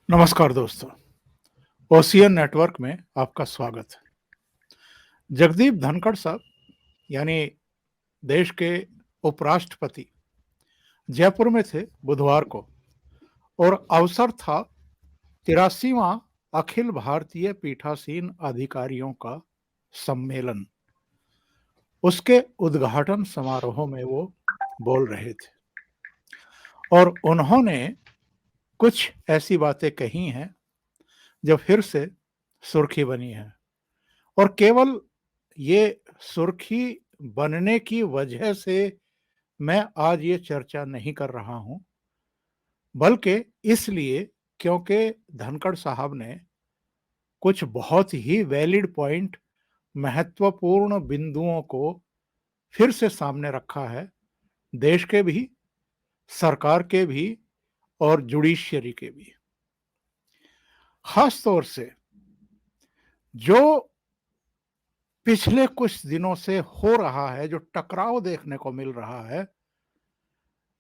नमस्कार दोस्तों, ocean network में आपका स्वागत है। जगदीप धनखड़ साहब यानी देश के उपराष्ट्रपति जयपुर में थे बुधवार को और अवसर था 83वां अखिल भारतीय पीठासीन अधिकारियों का सम्मेलन। उसके उद्घाटन समारोह में वो बोल रहे थे और उन्होंने कुछ ऐसी बातें कही हैं जो फिर से सुर्खी बनी है। और केवल ये सुर्खी बनने की वजह से मैं आज ये चर्चा नहीं कर रहा हूं, बल्कि इसलिए क्योंकि धनखड़ साहब ने कुछ बहुत ही वैलिड पॉइंट, महत्वपूर्ण बिंदुओं को फिर से सामने रखा है, देश के भी, सरकार के भी और जुडिशियरी के भी। खास तौर से जो पिछले कुछ दिनों से हो रहा है, जो टकराव देखने को मिल रहा है,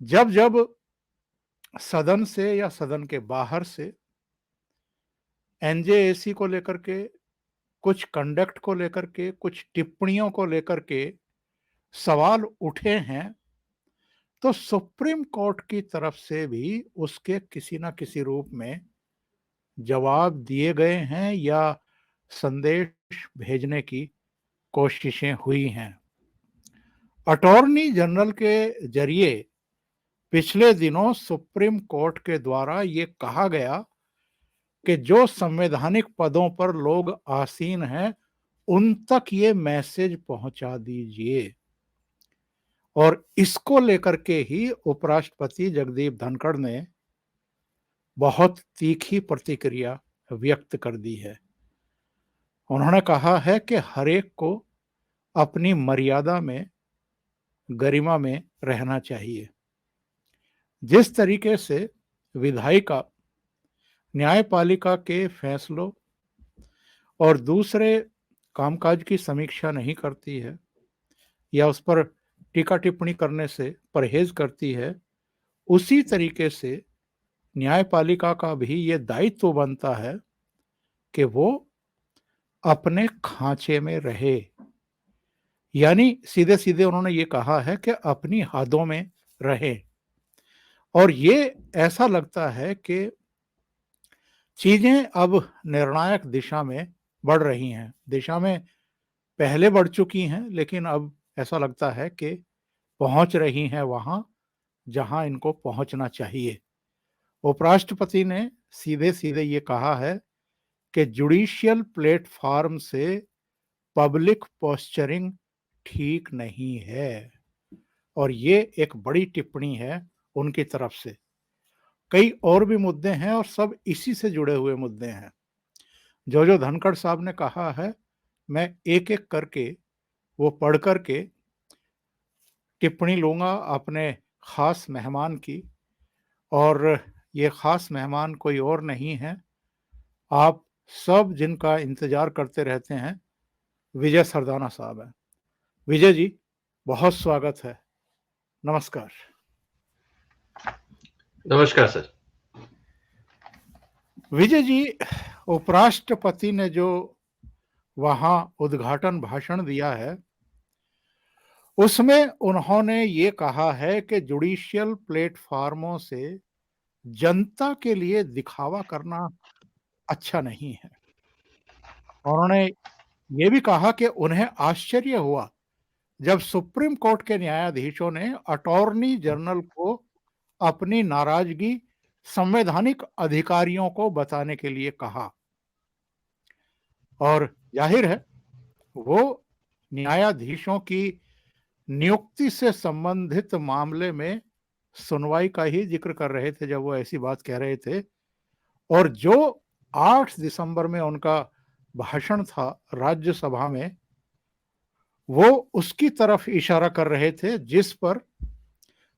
जब जब सदन से या सदन के बाहर से एनजेएसी को लेकर के, कुछ कंडक्ट को लेकर के, कुछ टिप्पणियों को लेकर के सवाल उठे हैं, तो सुप्रीम कोर्ट की तरफ से भी उसके किसी ना किसी रूप में जवाब दिए गए हैं या संदेश भेजने की कोशिशें हुई हैं। अटॉर्नी जनरल के जरिए पिछले दिनों सुप्रीम कोर्ट के द्वारा ये कहा गया कि जो संवैधानिक पदों पर लोग आसीन हैं, उन तक ये मैसेज पहुंचा दीजिए। और इसको लेकर के ही उपराष्ट्रपति जगदीप धनखड़ ने बहुत तीखी प्रतिक्रिया व्यक्त कर दी है। उन्होंने कहा है कि हर एक को अपनी मर्यादा में, गरिमा में रहना चाहिए। जिस तरीके से विधायिका न्यायपालिका के फैसलों और दूसरे कामकाज की समीक्षा नहीं करती है या उस पर टीका टिप्पणी करने से परहेज करती है, उसी तरीके से न्यायपालिका का भी ये दायित्व बनता है कि वो अपने खांचे में रहे। यानी सीधे सीधे उन्होंने ये कहा है कि अपनी हदों में रहे। और ये ऐसा लगता है कि चीजें अब निर्णायक दिशा में बढ़ रही हैं। दिशा में पहले बढ़ चुकी हैं, लेकिन अब ऐसा लगता है कि पहुंच रही हैं वहां जहां इनको पहुंचना चाहिए। उपराष्ट्रपति ने सीधे सीधे ये कहा है कि जुडिशियल प्लेटफॉर्म से पब्लिक पोस्चरिंग ठीक नहीं है। और ये एक बड़ी टिप्पणी है उनकी तरफ से। कई और भी मुद्दे हैं और सब इसी से जुड़े हुए मुद्दे हैं। जो धनखड़ साहब ने कहा है, मैं एक एक करके वो पढ़ करके टिप्पणी लूंगा अपने खास मेहमान की। और ये खास मेहमान कोई और नहीं है, आप सब जिनका इंतजार करते रहते हैं, विजय सरदाना साहब हैं। विजय जी, बहुत स्वागत है। नमस्कार। नमस्कार सर। विजय जी, उपराष्ट्रपति ने जो वहां उद्घाटन भाषण दिया है, उसमें उन्होंने ये कहा है कि जुडिशियल प्लेटफॉर्मों से जनता के लिए दिखावा करना अच्छा नहीं है। उन्होंने ये भी कहा कि उन्हें आश्चर्य हुआ जब सुप्रीम कोर्ट के न्यायाधीशों ने अटॉर्नी जनरल को अपनी नाराजगी संवैधानिक अधिकारियों को बताने के लिए कहा। और जाहिर है वो न्यायाधीशों की नियुक्ति से संबंधित मामले में सुनवाई का ही जिक्र कर रहे थे जब वो ऐसी बात कह रहे थे। और जो 8 दिसंबर में उनका भाषण था राज्यसभा में, वो उसकी तरफ इशारा कर रहे थे, जिस पर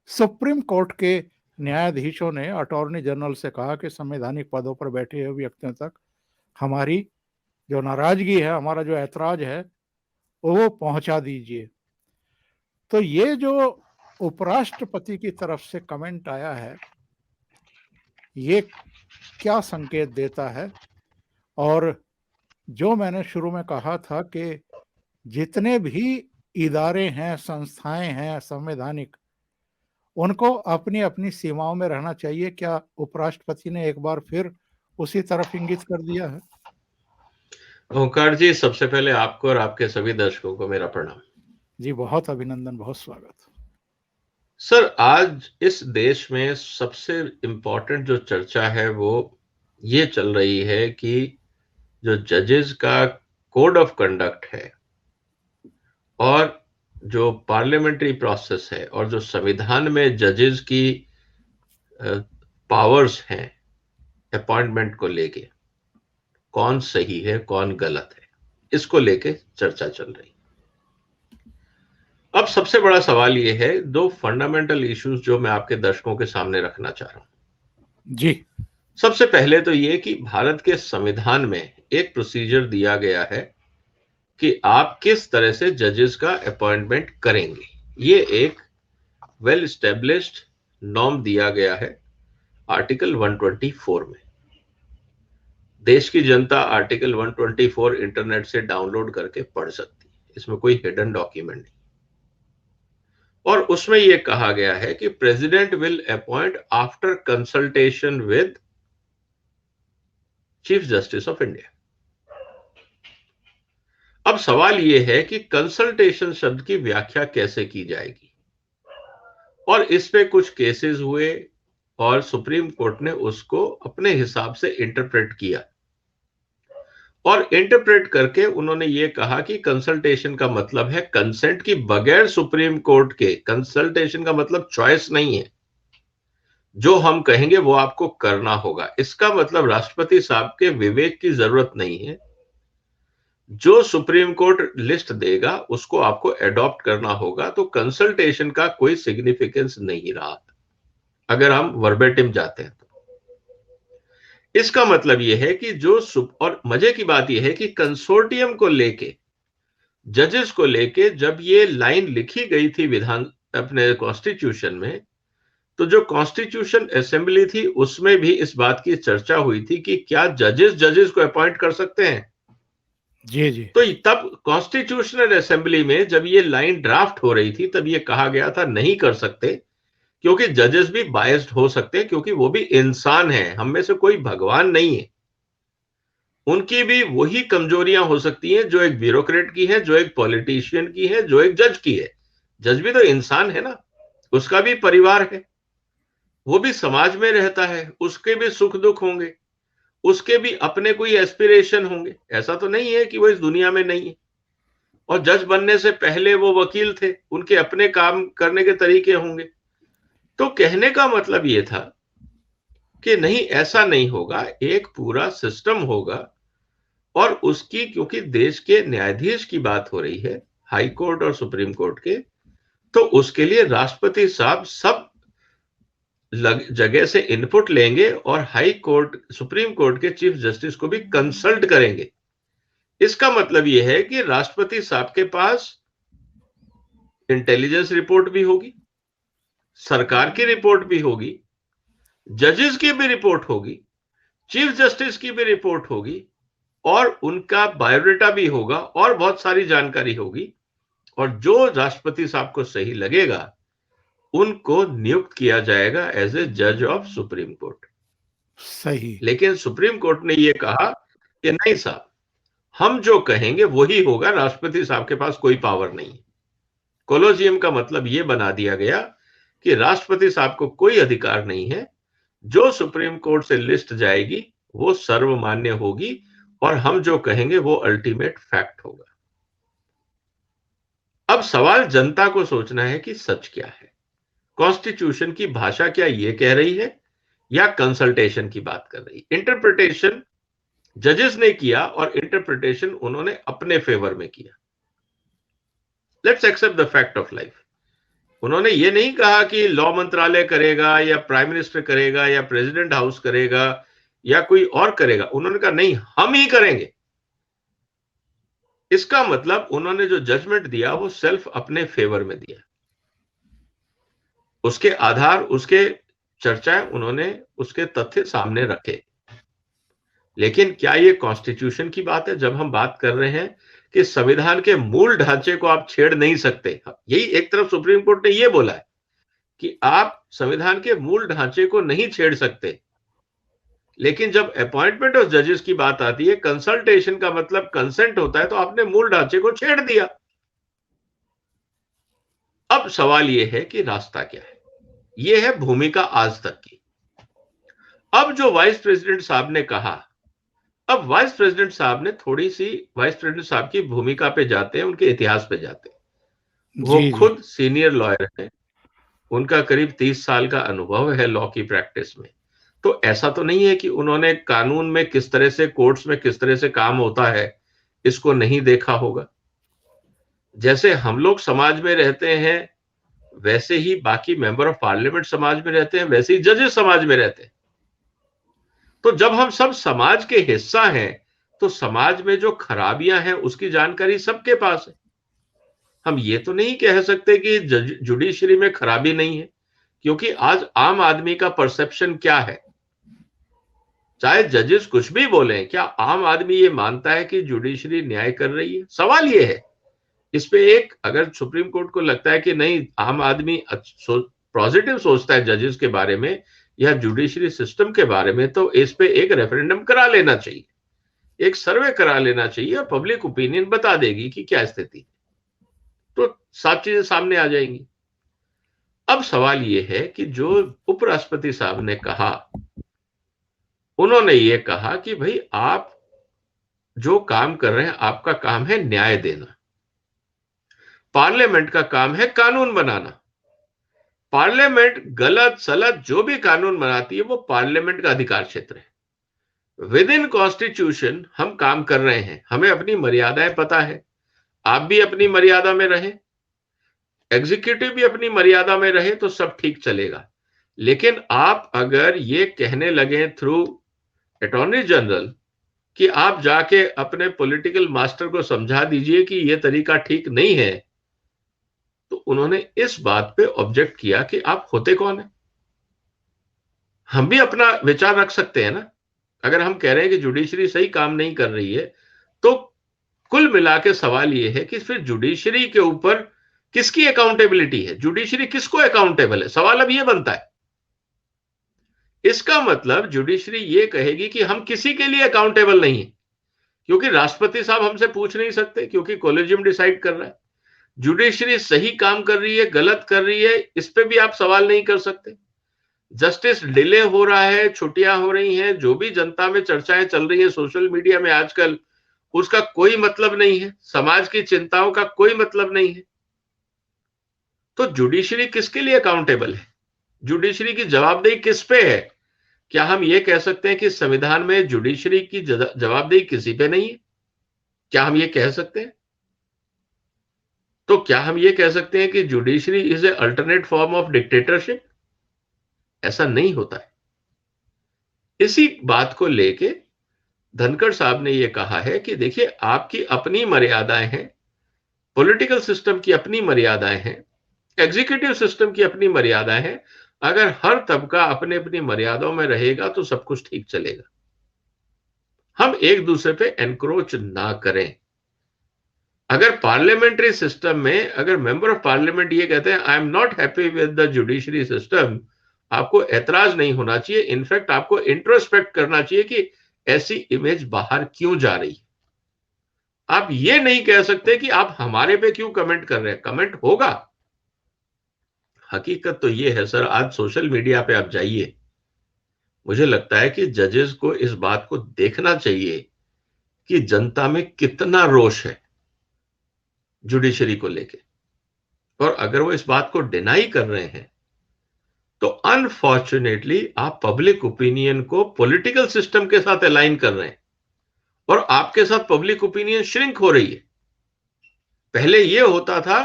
सुप्रीम कोर्ट के न्यायाधीशों ने अटॉर्नी जनरल से कहा कि संवैधानिक पदों पर बैठे हुए व्यक्तियों तक हमारी जो नाराजगी है, हमारा जो ऐतराज है, वो पहुंचा दीजिए। तो ये जो उपराष्ट्रपति की तरफ से कमेंट आया है, ये क्या संकेत देता है। और जो मैंने शुरू में कहा था कि जितने भी इदारे हैं, संस्थाएं हैं संवैधानिक, उनको अपनी-अपनी सीमाओं में रहना चाहिए। क्या उपराष्ट्रपति ने एक बार फिर उसी तरफ इंगित कर दिया है? ओंकार जी, सबसे पहले आपको और आपके सभी दर्शकों को मेरा प्रणाम। जी, बहुत अभिनंदन, बहुत स्वागत। सर, आज इस देश में सबसे इम्पोर्टेंट जो चर्चा है वो ये चल रही है कि जो जजेस का कोड ऑफ कंडक्ट है और जो पार्लियामेंट्री प्रोसेस है और जो संविधान में जजेस की पावर्स हैं अपॉइंटमेंट को लेके, कौन सही है कौन गलत है, इसको लेके चर्चा चल रही। अब सबसे बड़ा सवाल ये है, दो फंडामेंटल इश्यूज जो मैं आपके दर्शकों के सामने रखना चाह रहा हूं। जी। सबसे पहले तो ये कि भारत के संविधान में एक प्रोसीजर दिया गया है कि आप किस तरह से जजेस का अपॉइंटमेंट करेंगे। ये एक वेल एस्टेब्लिश्ड नॉर्म दिया गया है आर्टिकल 124 में। देश की जनता आर्टिकल 124 इंटरनेट से डाउनलोड करके पढ़ सकती है, इसमें कोई हिडन डॉक्यूमेंट नहीं। और उसमें यह कहा गया है कि president will appoint after consultation with chief justice of India. अब सवाल यह है कि कंसल्टेशन शब्द की व्याख्या कैसे की जाएगी, और इस पे कुछ केसेस हुए और सुप्रीम कोर्ट ने उसको अपने हिसाब से इंटरप्रेट किया, और इंटरप्रेट करके उन्होंने ये कहा कि कंसल्टेशन का मतलब है कंसेंट की बगैर सुप्रीम कोर्ट के। कंसल्टेशन का मतलब चॉइस नहीं है, जो हम कहेंगे वो आपको करना होगा। इसका मतलब राष्ट्रपति साहब के विवेक की जरूरत नहीं है, जो सुप्रीम कोर्ट लिस्ट देगा उसको आपको एडॉप्ट करना होगा। तो कंसल्टेशन का कोई सिग्निफिकेंस नहीं रहा अगर हम वर्बेटिम जाते हैं तो। इसका मतलब यह है कि और मजे की बात यह है कि कंसोर्टियम को लेके, जजेस को लेके जब ये लाइन लिखी गई थी विधान अपने कॉन्स्टिट्यूशन में, तो जो कॉन्स्टिट्यूशन असेंबली थी उसमें भी इस बात की चर्चा हुई थी कि क्या जजेस को अपॉइंट कर सकते हैं। जी जी। तो तब कॉन्स्टिट्यूशनल असेंबली में जब ये लाइन ड्राफ्ट हो रही थी तब ये कहा गया था नहीं कर सकते, क्योंकि जजेस भी बायस्ड हो सकते हैं, क्योंकि वो भी इंसान हैं, हम में से कोई भगवान नहीं है। उनकी भी वही कमजोरियां हो सकती हैं जो एक ब्यूरोक्रेट की है, जो एक पॉलिटिशियन की है, जो एक जज की है। जज भी तो इंसान है ना, उसका भी परिवार है, वो भी समाज में रहता है, उसके भी सुख दुख होंगे, उसके भी अपने कोई एस्पिरेशन होंगे। ऐसा तो नहीं है कि वो इस दुनिया में नहीं है। और जज बनने से पहले वो वकील थे, उनके अपने काम करने के तरीके होंगे। तो कहने का मतलब ये था कि नहीं, ऐसा नहीं होगा, एक पूरा सिस्टम होगा। और उसकी, क्योंकि देश के न्यायाधीश की बात हो रही है, हाई कोर्ट और सुप्रीम कोर्ट के, तो उसके लिए राष्ट्रपति साहब सब जगह से इनपुट लेंगे और हाई कोर्ट सुप्रीम कोर्ट के चीफ जस्टिस को भी कंसल्ट करेंगे। इसका मतलब यह है कि राष्ट्रपति साहब के पास इंटेलिजेंस रिपोर्ट भी होगी, सरकार की रिपोर्ट भी होगी, जजेस की भी रिपोर्ट होगी, चीफ जस्टिस की भी रिपोर्ट होगी, और उनका बायोडाटा भी होगा, और बहुत सारी जानकारी होगी। और जो राष्ट्रपति साहब को सही लगेगा उनको नियुक्त किया जाएगा एज ए जज ऑफ सुप्रीम कोर्ट। सही। लेकिन सुप्रीम कोर्ट ने यह कहा कि नहीं साहब, हम जो कहेंगे वही होगा, राष्ट्रपति साहब के पास कोई पावर नहीं। कोलोजियम का मतलब यह बना दिया गया कि राष्ट्रपति साहब को कोई अधिकार नहीं है, जो सुप्रीम कोर्ट से लिस्ट जाएगी वो सर्वमान्य होगी, और हम जो कहेंगे वो अल्टीमेट फैक्ट होगा। अब सवाल जनता को सोचना है कि सच क्या है, कॉन्स्टिट्यूशन की भाषा क्या ये कह रही है या कंसल्टेशन की बात कर रही है। इंटरप्रिटेशन जजेस ने किया और इंटरप्रिटेशन उन्होंने अपने फेवर में किया। Let's accept the fact of life. उन्होंने ये नहीं कहा कि लॉ मंत्रालय करेगा या प्राइम मिनिस्टर करेगा या प्रेसिडेंट हाउस करेगा या कोई और करेगा। उन्होंने कहा नहीं, हम ही करेंगे। इसका मतलब उन्होंने जो जजमेंट दिया वो सेल्फ अपने फेवर में दिया। उसके आधार, उसके चर्चाएं, उन्होंने उसके तथ्य सामने रखे। लेकिन क्या ये कॉन्स्टिट्यूशन की बात है? जब हम बात कर रहे हैं कि संविधान के मूल ढांचे को आप छेड़ नहीं सकते, यही एक तरफ सुप्रीम कोर्ट ने ये बोला है कि आप संविधान के मूल ढांचे को नहीं छेड़ सकते, लेकिन जब अपॉइंटमेंट ऑफ जजेस की बात आती है, कंसल्टेशन का मतलब कंसेंट होता है, तो आपने मूल ढांचे को छेड़ दिया। अब सवाल यह है कि रास्ता क्या है? यह है भूमिका आज तक की। अब जो वाइस प्रेसिडेंट साहब ने कहा, अब वाइस प्रेसिडेंट साहब ने थोड़ी सी वाइस प्रेसिडेंट साहब की भूमिका पे जाते हैं, उनके इतिहास पे जाते हैं। वो जी, जी। खुद सीनियर लॉयर हैं, उनका करीब 30 साल का अनुभव है लॉ की प्रैक्टिस में। तो ऐसा तो नहीं है कि उन्होंने कानून में किस तरह से, कोर्ट्स में किस तरह से काम होता है, इसको नहीं देखा होगा। जैसे हम लोग समाज में रहते हैं, वैसे ही बाकी मेंबर ऑफ पार्लियामेंट समाज में रहते हैं, वैसे ही जजेस समाज में रहते हैं। तो जब हम सब समाज के हिस्सा हैं, तो समाज में जो खराबियां हैं उसकी जानकारी सबके पास है। हम ये तो नहीं कह सकते कि जुडिशरी में खराबी नहीं है, क्योंकि आज आम आदमी का परसेप्शन क्या है, चाहे जजेस कुछ भी बोले, क्या आम आदमी ये मानता है कि जुडिशरी न्याय कर रही है? सवाल ये है। इस पे एक, अगर सुप्रीम कोर्ट को लगता है कि नहीं, आम आदमी पॉजिटिव सोचता है जजेस के बारे में या जुडिशरी सिस्टम के बारे में, तो इस पे एक रेफरेंडम करा लेना चाहिए, एक सर्वे करा लेना चाहिए, और पब्लिक ओपिनियन बता देगी कि क्या स्थिति है, तो सब चीजें सामने आ जाएंगी। अब सवाल यह है कि जो उपराष्ट्रपति साहब ने कहा, उन्होंने ये कहा कि भाई आप जो काम कर रहे हैं, आपका काम है न्याय देना, पार्लियामेंट का काम है कानून बनाना। पार्लियामेंट गलत सलत जो भी कानून बनाती है, वो पार्लियामेंट का अधिकार क्षेत्र है। विद इन कॉन्स्टिट्यूशन हम काम कर रहे हैं, हमें अपनी मर्यादाएं पता है, आप भी अपनी मर्यादा में रहे, एग्जीक्यूटिव भी अपनी मर्यादा में रहे, तो सब ठीक चलेगा। लेकिन आप अगर ये कहने लगे थ्रू अटॉर्नी जनरल कि आप जाके अपने पॉलिटिकल मास्टर को समझा दीजिए कि यह तरीका ठीक नहीं है, तो उन्होंने इस बात पे ऑब्जेक्ट किया कि आप होते कौन है? हम भी अपना विचार रख सकते हैं ना। अगर हम कह रहे हैं कि जुडिशरी सही काम नहीं कर रही है, तो कुल मिला के सवाल यह है कि फिर जुडिशरी के ऊपर किसकी अकाउंटेबिलिटी है? जुडिशरी किसको अकाउंटेबल है? सवाल अब यह बनता है। इसका मतलब जुडिशरी ये कहेगी कि हम किसी के लिए अकाउंटेबल नहीं है, क्योंकि राष्ट्रपति साहब हमसे पूछ नहीं सकते, क्योंकि कॉलेजियम डिसाइड कर रहा है। जुडिशरी सही काम कर रही है, गलत कर रही है, इस पे भी आप सवाल नहीं कर सकते। जस्टिस डिले हो रहा है, छुट्टियां हो रही हैं, जो भी जनता में चर्चाएं चल रही है सोशल मीडिया में आजकल, उसका कोई मतलब नहीं है, समाज की चिंताओं का कोई मतलब नहीं है। तो जुडिशरी किसके लिए अकाउंटेबल है? जुडिशरी की जवाबदेही किस पे है? क्या हम ये कह सकते हैं कि संविधान में जुडिशरी की जवाबदेही किसी पे नहीं है? क्या हम ये कह सकते हैं? तो क्या हम ये कह सकते हैं कि judiciary is a alternate form of dictatorship? ऐसा नहीं होता है। इसी बात को लेके धनखड़ साहब ने यह कहा है कि देखिए, आपकी अपनी मर्यादाएं हैं, पॉलिटिकल सिस्टम की अपनी मर्यादाएं हैं, एग्जीक्यूटिव सिस्टम की अपनी मर्यादाएं हैं। अगर हर तबका अपने अपनी मर्यादाओं में रहेगा तो सब कुछ ठीक चलेगा। हम एक दूसरे पे एनक्रोच ना करें। अगर पार्लियामेंट्री सिस्टम में अगर मेंबर ऑफ पार्लियामेंट ये कहते हैं I am not happy with the judiciary system, आपको ऐतराज नहीं होना चाहिए। इनफैक्ट आपको इंट्रोस्पेक्ट करना चाहिए कि ऐसी इमेज बाहर क्यों जा रही है। आप ये नहीं कह सकते कि आप हमारे पे क्यों कमेंट कर रहे हैं। कमेंट होगा। हकीकत तो ये है सर, आज सोशल मीडिया पे आप जाइए, मुझे लगता है कि जजेस को इस बात को देखना चाहिए कि जनता में कितना रोष है जुडिशरी को लेके, और अगर वो इस बात को डिनाई कर रहे हैं, तो अनफॉर्चुनेटली आप पब्लिक ओपिनियन को पॉलिटिकल सिस्टम के साथ अलाइन कर रहे हैं, और आपके साथ पब्लिक ओपिनियन श्रिंक हो रही है। पहले यह होता था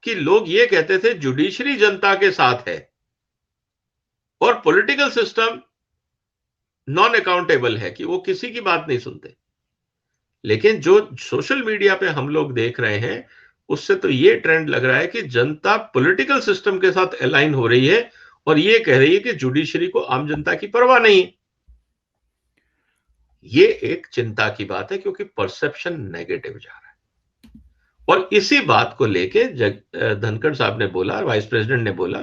कि लोग ये कहते थे जुडिशरी जनता के साथ है, और पॉलिटिकल सिस्टम नॉन अकाउंटेबल है, कि वो किसी की बात नहीं सुनते। लेकिन जो सोशल मीडिया पे हम लोग देख रहे हैं, उससे तो ये ट्रेंड लग रहा है कि जनता पॉलिटिकल सिस्टम के साथ अलाइन हो रही है, और ये कह रही है कि जुडिशरी को आम जनता की परवाह नहीं है। ये एक चिंता की बात है, क्योंकि परसेप्शन नेगेटिव जा रहा है। और इसी बात को लेके धनखड़ साहब ने बोला, वाइस प्रेसिडेंट ने बोला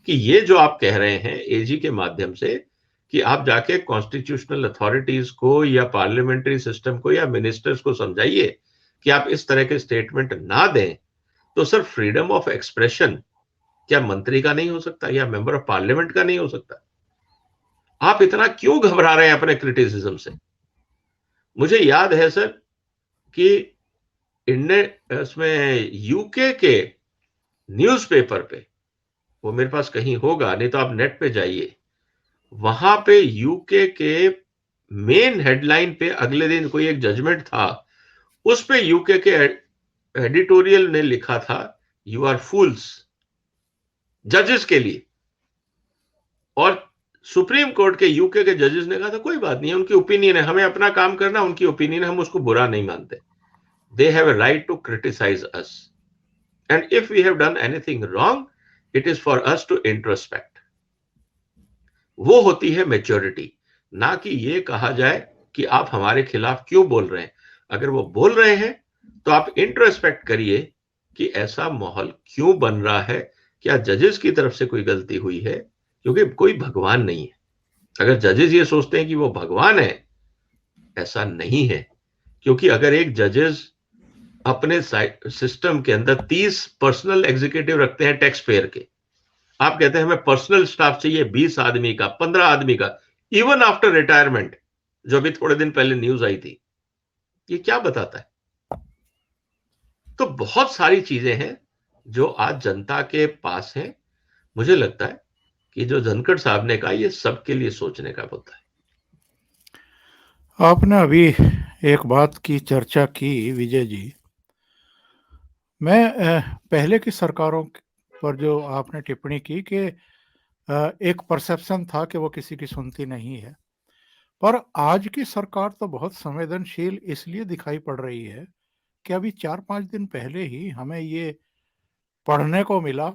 कि ये जो आप कह रहे हैं एजी के माध्यम से कि आप जाके कॉन्स्टिट्यूशनल अथॉरिटीज को या पार्लियामेंट्री सिस्टम को या मिनिस्टर्स को समझाइए कि आप इस तरह के स्टेटमेंट ना दें, तो सर फ्रीडम ऑफ एक्सप्रेशन क्या मंत्री का नहीं हो सकता या मेंबर ऑफ पार्लियामेंट का नहीं हो सकता? आप इतना क्यों घबरा रहे हैं अपने क्रिटिसिज्म से? मुझे याद है सर कि इंडियन इसमें यूके के न्यूज़पेपर पे, वो मेरे पास कहीं होगा, नहीं तो आप नेट पे जाइए, वहां पे यूके के मेन हेडलाइन पे अगले दिन कोई एक जजमेंट था, उस पे यूके के एडिटोरियल ने लिखा था यू आर फूल्स, जजेस के लिए। और सुप्रीम कोर्ट के यूके के जजेस ने कहा था कोई बात नहीं है, उनकी ओपिनियन है, हमें अपना काम करना, उनकी ओपिनियन है, हम उसको बुरा नहीं मानते। They have a right to criticise us and if we have done anything wrong it is for us to introspect. वो होती है मैच्योरिटी, ना कि ये कहा जाए कि आप हमारे खिलाफ क्यों बोल रहे हैं। अगर वो बोल रहे हैं तो आप इंट्रोस्पेक्ट करिए कि ऐसा माहौल क्यों बन रहा है, क्या जजेस की तरफ से कोई गलती हुई है, क्योंकि कोई भगवान नहीं है। अगर जजेस ये सोचते हैं कि वो भगवान है, ऐसा नहीं है। क्योंकि अगर एक जजेस अपने सिस्टम के अंदर 30 पर्सनल एग्जीक्यूटिव रखते हैं टैक्स पेयर के, आप कहते हैं हमें पर्सनल स्टाफ चाहिए 20 आदमी का, 15 आदमी का, इवन आफ्टर रिटायरमेंट, जो अभी थोड़े दिन पहले न्यूज आई थी, ये क्या बताता है? तो बहुत सारी चीजें हैं जो आज जनता के पास हैं। मुझे लगता है कि जो धनखड़ साहब ने कहा ये सबके लिए सोचने का मुद्दा है। आपने अभी एक बात की चर्चा की विजय जी, मैं पहले की सरकारों पर जो आपने टिप्पणी की कि एक परसेप्शन था कि वो किसी की सुनती नहीं है, पर आज की सरकार तो बहुत संवेदनशील इसलिए दिखाई पड़ रही है कि अभी 4-5 दिन पहले ही हमें ये पढ़ने को मिला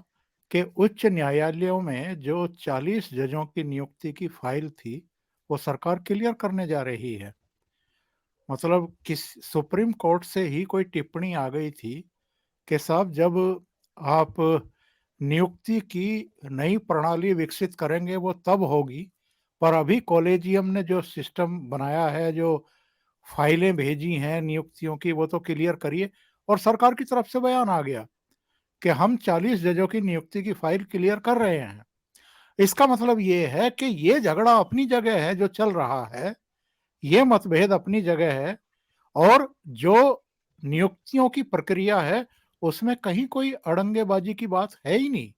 कि उच्च न्यायालयों में जो 40 जजों की नियुक्ति की फाइल थी वो सरकार क्लियर करने जा रही है। मतलब किस सुप्रीम कोर्ट से ही कोई टिप्पणी आ गई थी कि साहब जब आप नियुक्ति की नई प्रणाली विकसित करेंगे वो तब होगी, पर अभी कॉलेजियम ने जो सिस्टम बनाया है, जो फाइलें भेजी हैं नियुक्तियों की, वो तो क्लियर करिए। और सरकार की तरफ से बयान आ गया कि हम 40 जजों की नियुक्ति की फाइल क्लियर कर रहे हैं। इसका मतलब ये है कि ये झगड़ा अपनी जगह है जो चल रहा है, ये मतभेद अपनी जगह है, और जो नियुक्तियों की प्रक्रिया है उसमें कहीं कोई अड़ंगेबाजी की बात है ही नहीं।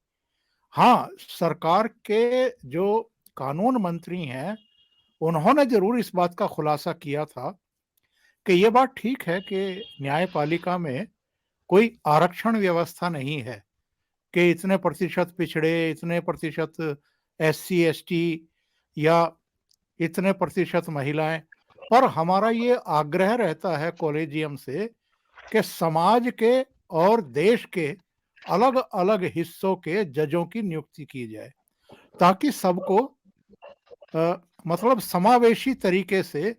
हाँ, सरकार के जो कानून मंत्री हैं उन्होंने जरूर इस बात का खुलासा किया था कि ये बात ठीक है कि न्यायपालिका में कोई आरक्षण व्यवस्था नहीं है कि इतने प्रतिशत पिछड़े, इतने प्रतिशत एससी एसटी या इतने प्रतिशत महिलाएं। पर हमारा ये आग्रह रहता है कॉलेजियम से कि समाज के और देश के अलग अलग हिस्सों के जजों की नियुक्ति की जाए ताकि सबको मतलब समावेशी तरीके से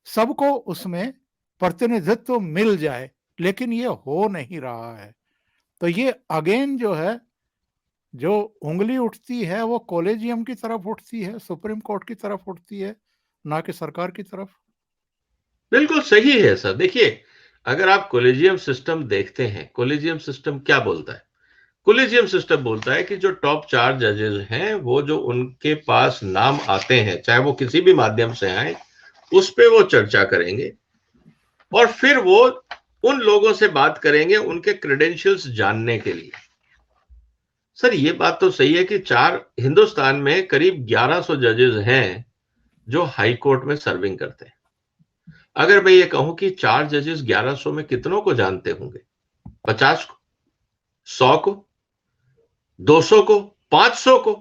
सबको उसमें प्रतिनिधित्व मिल जाए, लेकिन ये हो नहीं रहा है। तो ये अगेन जो है, जो उंगली उठती है वो कॉलेजियम की तरफ उठती है, सुप्रीम कोर्ट की तरफ उठती है, ना कि सरकार की तरफ। बिल्कुल सही है सर। देखिए, अगर आप कॉलेजियम सिस्टम देखते हैं, कॉलेजियम सिस्टम क्या बोलता है? कॉलेजियम सिस्टम बोलता है कि जो टॉप 4 जजेस हैं, वो जो उनके पास नाम आते हैं, चाहे वो किसी भी माध्यम से आए, उस पे वो चर्चा करेंगे और फिर वो उन लोगों से बात करेंगे उनके क्रेडेंशियल्स जानने के लिए। सर ये बात तो सही है कि हिंदुस्तान में करीब 1100 जजेस हैं जो हाई कोर्ट में सर्विंग करते हैं। अगर मैं ये कहूं कि 4 जजेस 1100 में कितनों को जानते होंगे? 50 को, 100 को, 200 को, 500 को?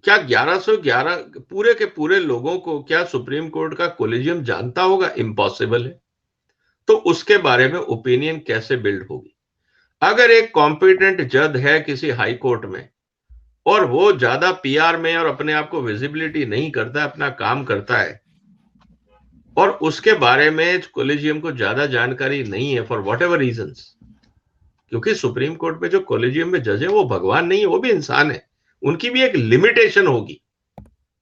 क्या 1111 पूरे के पूरे लोगों को क्या सुप्रीम कोर्ट का कॉलेजियम जानता होगा? इम्पॉसिबल है। तो उसके बारे में ओपिनियन कैसे बिल्ड होगी? अगर एक कॉम्पिटेंट जज है किसी हाई कोर्ट में और वो ज्यादा पीआर में और अपने आप को विजिबिलिटी नहीं करता, अपना काम करता है, और उसके बारे में कोलेजियम को ज्यादा जानकारी नहीं है फॉर वॉट एवर रीजंस, क्योंकि सुप्रीम कोर्ट में जो कोलेजियम में जज है वो भगवान नहीं है, वो भी इंसान है। उनकी भी एक लिमिटेशन होगी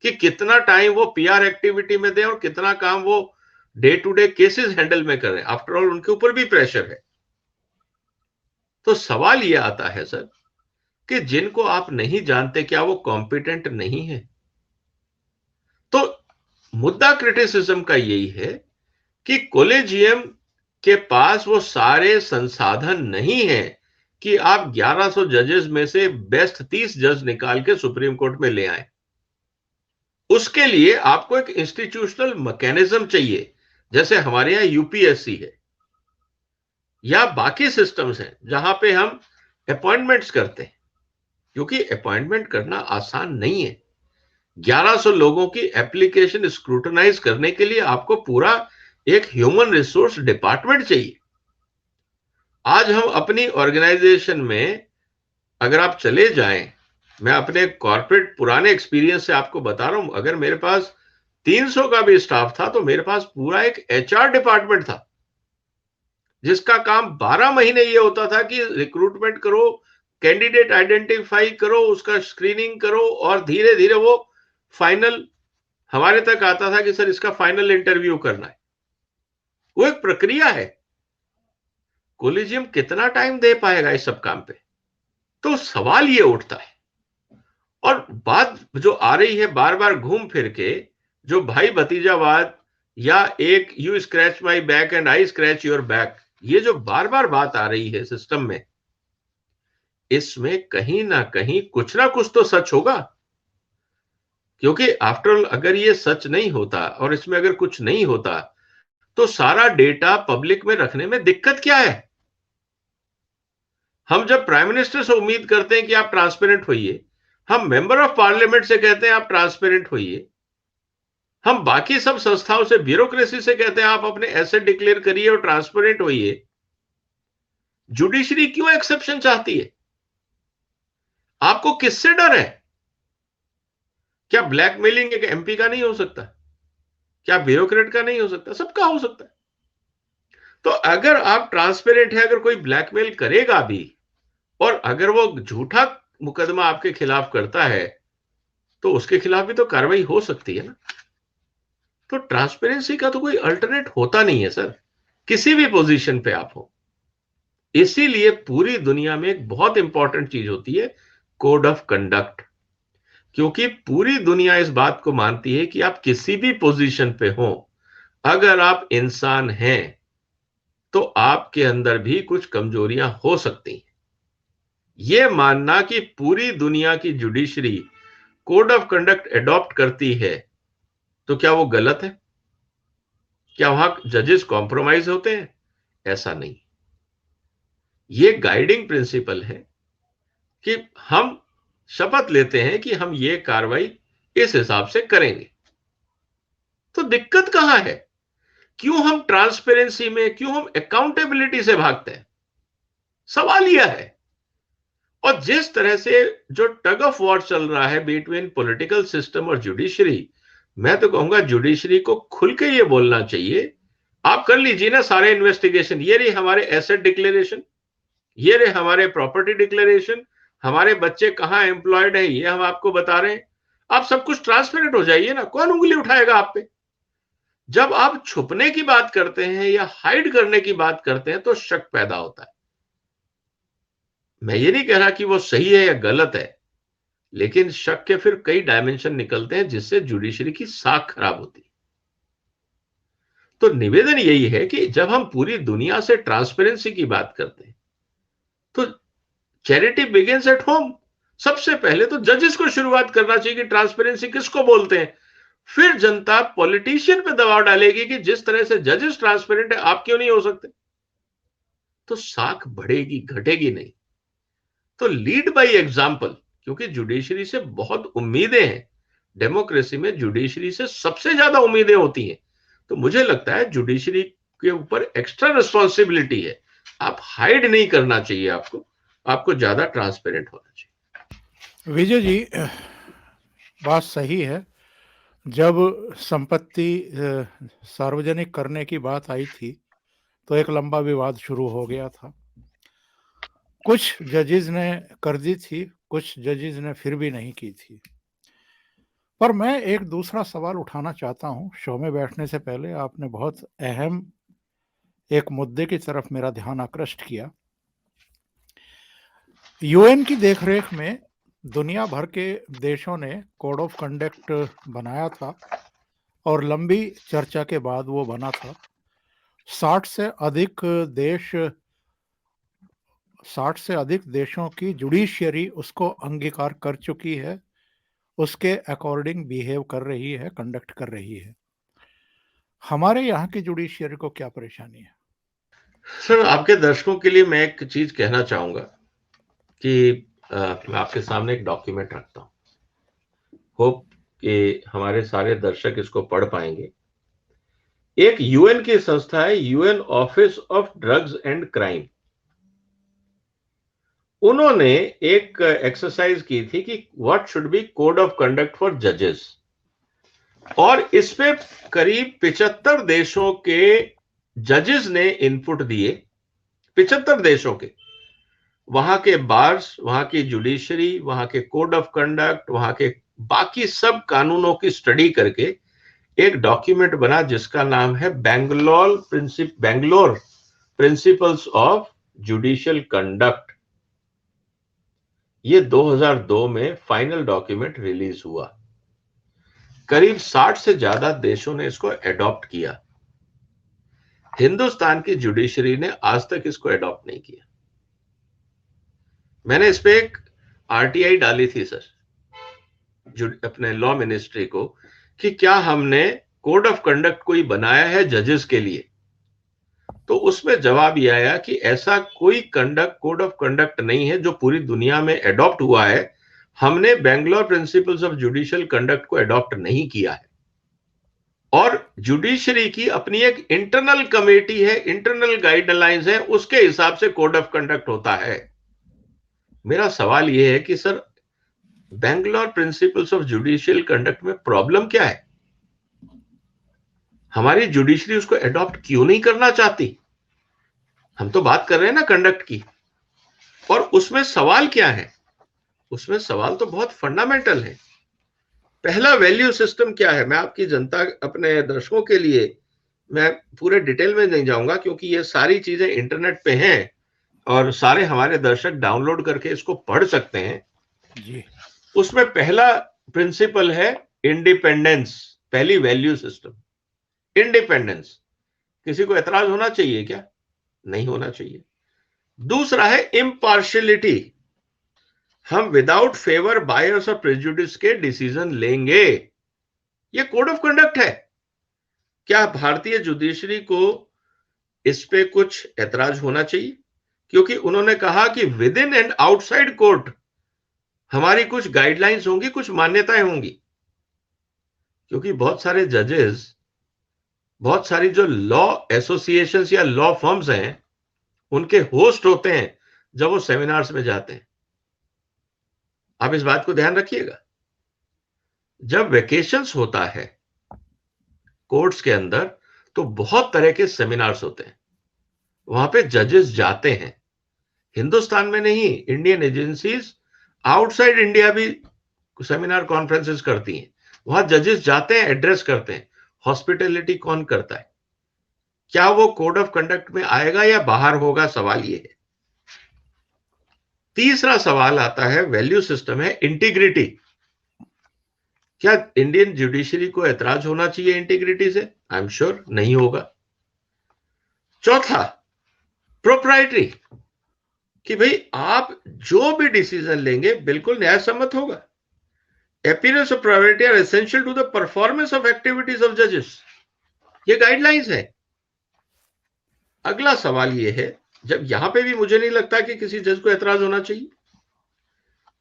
कि कितना टाइम वो पीआर एक्टिविटी में दे और कितना काम वो day to day cases handle में करें। आफ्टर ऑल उनके ऊपर भी प्रेशर है। तो सवाल ये आता है सर कि जिनको आप नहीं जानते क्या वो कॉम्पिटेंट नहीं है? तो मुद्दा क्रिटिसिज्म का यही है कि कॉलेजियम के पास वो सारे संसाधन नहीं है कि आप 1100 जजेस में से बेस्ट 30 जज निकाल के सुप्रीम कोर्ट में ले आए। उसके लिए आपको एक इंस्टीट्यूशनल मैकेनिज्म चाहिए, जैसे हमारे यहां यूपीएससी है या बाकी सिस्टम्स हैं जहां पे हम अपॉइंटमेंट्स करते हैं, क्योंकि अपॉइंटमेंट करना आसान नहीं है। 1100 लोगों की एप्लीकेशन स्क्रूटनाइज करने के लिए आपको पूरा एक ह्यूमन रिसोर्स डिपार्टमेंट चाहिए। आज हम अपनी ऑर्गेनाइजेशन में अगर आप चले जाएं, मैं अपने कॉर्पोरेट पुराने एक्सपीरियंस से आपको बता रहा हूं, अगर मेरे पास 300 का भी स्टाफ था तो मेरे पास पूरा एक एचआर डिपार्टमेंट था जिसका काम 12 महीने ये होता था कि रिक्रूटमेंट करो, कैंडिडेट आइडेंटिफाई करो, उसका स्क्रीनिंग करो और धीरे धीरे वो फाइनल हमारे तक आता था कि सर इसका फाइनल इंटरव्यू करना है। वो एक प्रक्रिया है। कोलिजियम कितना टाइम दे पाएगा इस सब काम पे? तो सवाल ये उठता है। और बात जो आ रही है बार बार घूम फिर के, जो भाई भतीजावाद या एक you scratch my back and I scratch your back, ये जो बार बार बात आ रही है सिस्टम में, इसमें कहीं ना कहीं कुछ ना कुछ तो सच होगा। क्योंकि आफ्टर ऑल अगर ये सच नहीं होता और इसमें अगर कुछ नहीं होता तो सारा डेटा पब्लिक में रखने में दिक्कत क्या है? हम जब प्राइम मिनिस्टर से उम्मीद करते हैं कि आप ट्रांसपेरेंट होइए, हम मेंबर ऑफ पार्लियामेंट से कहते हैं आप ट्रांसपेरेंट होइए, हम बाकी सब संस्थाओं से, ब्यूरोक्रेसी से कहते हैं आप अपने एसेट डिक्लेयर करिए और ट्रांसपेरेंट होइए, जुडिशरी क्यों एक्सेप्शन चाहती है? आपको किससे डर है? क्या ब्लैकमेलिंग एक एमपी का नहीं हो सकता? क्या ब्यूरोक्रेट का नहीं हो सकता? सबका हो सकता है। तो अगर आप ट्रांसपेरेंट है, अगर कोई ब्लैकमेल करेगा भी और अगर वो झूठा मुकदमा आपके खिलाफ करता है तो उसके खिलाफ भी तो कार्रवाई हो सकती है ना। तो ट्रांसपेरेंसी का तो कोई अल्टरनेट होता नहीं है सर, किसी भी पोजीशन पे आप हो। इसीलिए पूरी दुनिया में एक बहुत इंपॉर्टेंट चीज होती है कोड ऑफ कंडक्ट, क्योंकि पूरी दुनिया इस बात को मानती है कि आप किसी भी पोजीशन पे हो, अगर आप इंसान हैं तो आपके अंदर भी कुछ कमजोरियां हो सकती हैं। यह मानना कि पूरी दुनिया की judiciary code of conduct adopt करती है तो क्या वो गलत है? क्या वहां जजेस कॉम्प्रोमाइज होते हैं? ऐसा नहीं। ये गाइडिंग प्रिंसिपल है कि हम शपथ लेते हैं कि हम ये कार्रवाई इस हिसाब से करेंगे। तो दिक्कत कहां है? क्यों हम ट्रांसपेरेंसी में, क्यों हम अकाउंटेबिलिटी से भागते हैं? सवाल यह है। और जिस तरह से जो टग ऑफ वॉर चल रहा है बिटवीन पॉलिटिकल सिस्टम और जुडिशरी, मैं तो कहूंगा जुडिशरी को खुल के ये बोलना चाहिए, आप कर लीजिए ना सारे इन्वेस्टिगेशन, ये रही हमारे एसेट डिक्लेरेशन, ये रहे हमारे प्रॉपर्टी डिक्लेरेशन, हमारे बच्चे कहां एम्प्लॉयड है ये हम आपको बता रहे हैं, आप सब कुछ ट्रांसपेरेंट हो जाइए ना, कौन उंगली उठाएगा आप पे? जब आप छुपने की बात करते हैं या हाइड करने की बात करते हैं तो शक पैदा होता है। मैं ये नहीं कह रहा कि वो सही है या गलत है, लेकिन शक के फिर कई डायमेंशन निकलते हैं जिससे जुडिशरी की साख खराब होती है। तो निवेदन यही है कि जब हम पूरी दुनिया से ट्रांसपेरेंसी की बात करते हैं तो चैरिटी बिगिंस एट होम। सबसे पहले तो जजेस को शुरुआत करना चाहिए कि ट्रांसपेरेंसी किसको बोलते हैं। फिर जनता पॉलिटिशियन पे दबाव डालेगी कि जिस तरह से जजेस ट्रांसपेरेंट है आप क्यों नहीं हो सकते। तो साख बढ़ेगी, घटेगी नहीं। तो लीड बाय एग्जाम्पल, क्योंकि जुडिशरी से बहुत उम्मीदें हैं, डेमोक्रेसी में जुडिशरी से सबसे ज्यादा उम्मीदें होती हैं। तो मुझे लगता है जुडिशरी के ऊपर एक्स्ट्रा रिस्पॉन्सिबिलिटी है। आप हाइड नहीं करना चाहिए, आपको ज्यादा ट्रांसपेरेंट होना चाहिए। विजय जी, बात सही है। जब संपत्ति सार्वजनिक करने की बात आई थी तो एक लंबा विवाद शुरू हो गया था। कुछ जजेस ने कर दी थी, कुछ जजेस ने फिर भी नहीं की थी। पर मैं एक दूसरा सवाल उठाना चाहता हूं। शो में बैठने से पहले आपने बहुत अहम एक मुद्दे की तरफ मेरा ध्यान आकृष्ट किया। यूएन की देखरेख में दुनिया भर के देशों ने कोड ऑफ कंडक्ट बनाया था और लंबी चर्चा के बाद वो बना था। 60 से अधिक देश 60 से अधिक देशों की जुडिशियरी उसको अंगीकार कर चुकी है, उसके अकॉर्डिंग बिहेव कर रही है, कंडक्ट कर रही है। हमारे यहाँ की जुडिशियरी को क्या परेशानी है? सर, आपके दर्शकों के लिए मैं एक चीज कहना चाहूंगा कि मैं आपके सामने एक डॉक्यूमेंट रखता हूं। होप कि हमारे सारे दर्शक इसको पढ़ पाएंगे। एक यूएन की संस्था है, UN office of drugs and crime. उन्होंने एक एक्सरसाइज की थी कि what should be code of conduct for जजेस, और इसमें करीब 75 देशों के जजेस ने इनपुट दिए। 75 देशों के, वहां के बार्स, वहां की जुडिशरी, वहां के कोड ऑफ कंडक्ट, वहां के बाकी सब कानूनों की स्टडी करके एक डॉक्यूमेंट बना जिसका नाम है Bangalore principles of judicial conduct. ये 2002 में फाइनल डॉक्यूमेंट रिलीज हुआ। करीब 60 से ज्यादा देशों ने इसको एडॉप्ट किया। हिंदुस्तान की जुडिशरी ने आज तक इसको एडॉप्ट नहीं किया। मैंने इस पे एक आरटीआई डाली थी सर, अपने लॉ मिनिस्ट्री को, कि क्या हमने कोड ऑफ कंडक्ट कोई बनाया है जजेस के लिए। तो उसमें जवाब ये आया कि ऐसा कोई कोड ऑफ कंडक्ट नहीं है जो पूरी दुनिया में एडॉप्ट हुआ है। हमने Bangalore principles of judicial conduct को एडॉप्ट नहीं किया है। और जुडिशरी की अपनी एक इंटरनल कमेटी है, इंटरनल गाइडलाइंस है, उसके हिसाब से कोड ऑफ कंडक्ट होता है। मेरा सवाल यह है कि sir, Bangalore principles of judicial conduct में प्रॉब्लम क्या है? हमारी जुडिशरी उसको एडॉप्ट क्यों नहीं करना चाहती? हम तो बात कर रहे हैं ना कंडक्ट की। और उसमें सवाल क्या है? उसमें सवाल तो बहुत फंडामेंटल है। पहला, वैल्यू सिस्टम क्या है? मैं आपकी जनता, अपने दर्शकों के लिए मैं पूरे डिटेल में नहीं जाऊंगा क्योंकि ये सारी चीजें इंटरनेट पे हैं और सारे हमारे दर्शक डाउनलोड करके इसको पढ़ सकते हैं जी। उसमें पहला प्रिंसिपल है इंडिपेंडेंस। पहली वैल्यू सिस्टम, इंडिपेंडेंस। किसी को एतराज होना चाहिए क्या? नहीं होना चाहिए। दूसरा है इम्पार्शियलिटी। हम विदाउट फेवर, बायस और प्रेजुडिस के डिसीजन लेंगे। ये कोड ऑफ कंडक्ट है। क्या भारतीय जुडिशरी को इस पे कुछ एतराज होना चाहिए? क्योंकि उन्होंने कहा कि with in and outside court हमारी कुछ गाइडलाइंस होंगी, कुछ मान्यताएं होंगी। क्योंकि बहुत सारे जजेस, बहुत सारी जो लॉ एसोसिएशंस या लॉ फर्म्स हैं, उनके होस्ट होते हैं जब वो सेमिनार्स में जाते हैं। आप इस बात को ध्यान रखिएगा। जब वेकेशंस होता है कोर्ट्स के अंदर तो बहुत तरह के सेमिनार्स होते हैं, वहां पे जजेस जाते हैं। हिंदुस्तान में नहीं, इंडियन एजेंसीज आउटसाइड इंडिया भी सेमिनार कॉन्फ्रेंसेस करती हैं। वहां जजेस जाते हैं, एड्रेस करते हैं। हॉस्पिटैलिटी कौन करता है? क्या वो कोड ऑफ कंडक्ट में आएगा या बाहर होगा? सवाल ये है। तीसरा सवाल आता है, वैल्यू सिस्टम है इंटीग्रिटी। क्या इंडियन जुडिशरी को एतराज होना चाहिए इंटीग्रिटी से? आई एम श्योर नहीं होगा। चौथा, प्रोप्राइटरी, कि भाई आप जो भी डिसीजन लेंगे बिल्कुल न्यायसम्मत होगा। Appearance of priority are essential to the performance of activities of जजेस। ये गाइडलाइंस है। अगला सवाल ये है, जब यहां पे भी मुझे नहीं लगता कि किसी जज को एतराज होना चाहिए।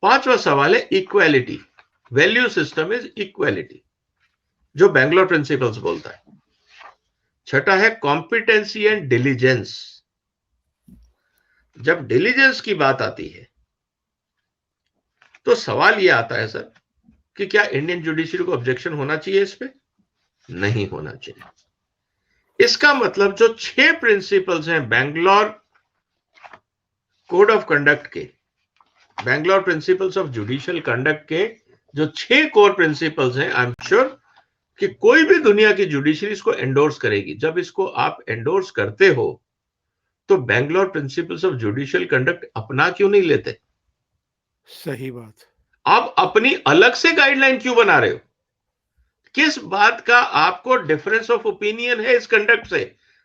पांचवा सवाल है equality. Value system is equality, जो बैंगलोर प्रिंसिपल्स बोलता है। छठा है कॉम्पिटेंसी एंड डिलीजेंस। जब डिलीजेंस की बात आती है तो सवाल यह आता है सर कि क्या इंडियन जुडिशरी को ऑब्जेक्शन होना चाहिए इस पे? नहीं होना चाहिए। इसका मतलब जो 6 प्रिंसिपल्स हैं बैंगलोर कोड ऑफ कंडक्ट के, Bangalore principles of judicial conduct के जो 6 कोर प्रिंसिपल्स हैं, आई एम श्योर कि कोई भी दुनिया की जुडिशरी इसको एंडोर्स करेगी। जब इसको आप एंडोर्स करते हो तो Bangalore principles of judicial conduct अपना क्यों नहीं लेते? सही बात। आप अपनी अलग से गाइडलाइन क्यों बना रहे हो? किस बात का आपको डिफरेंस ऑफ ओपिनियन है इस कंडक्ट से?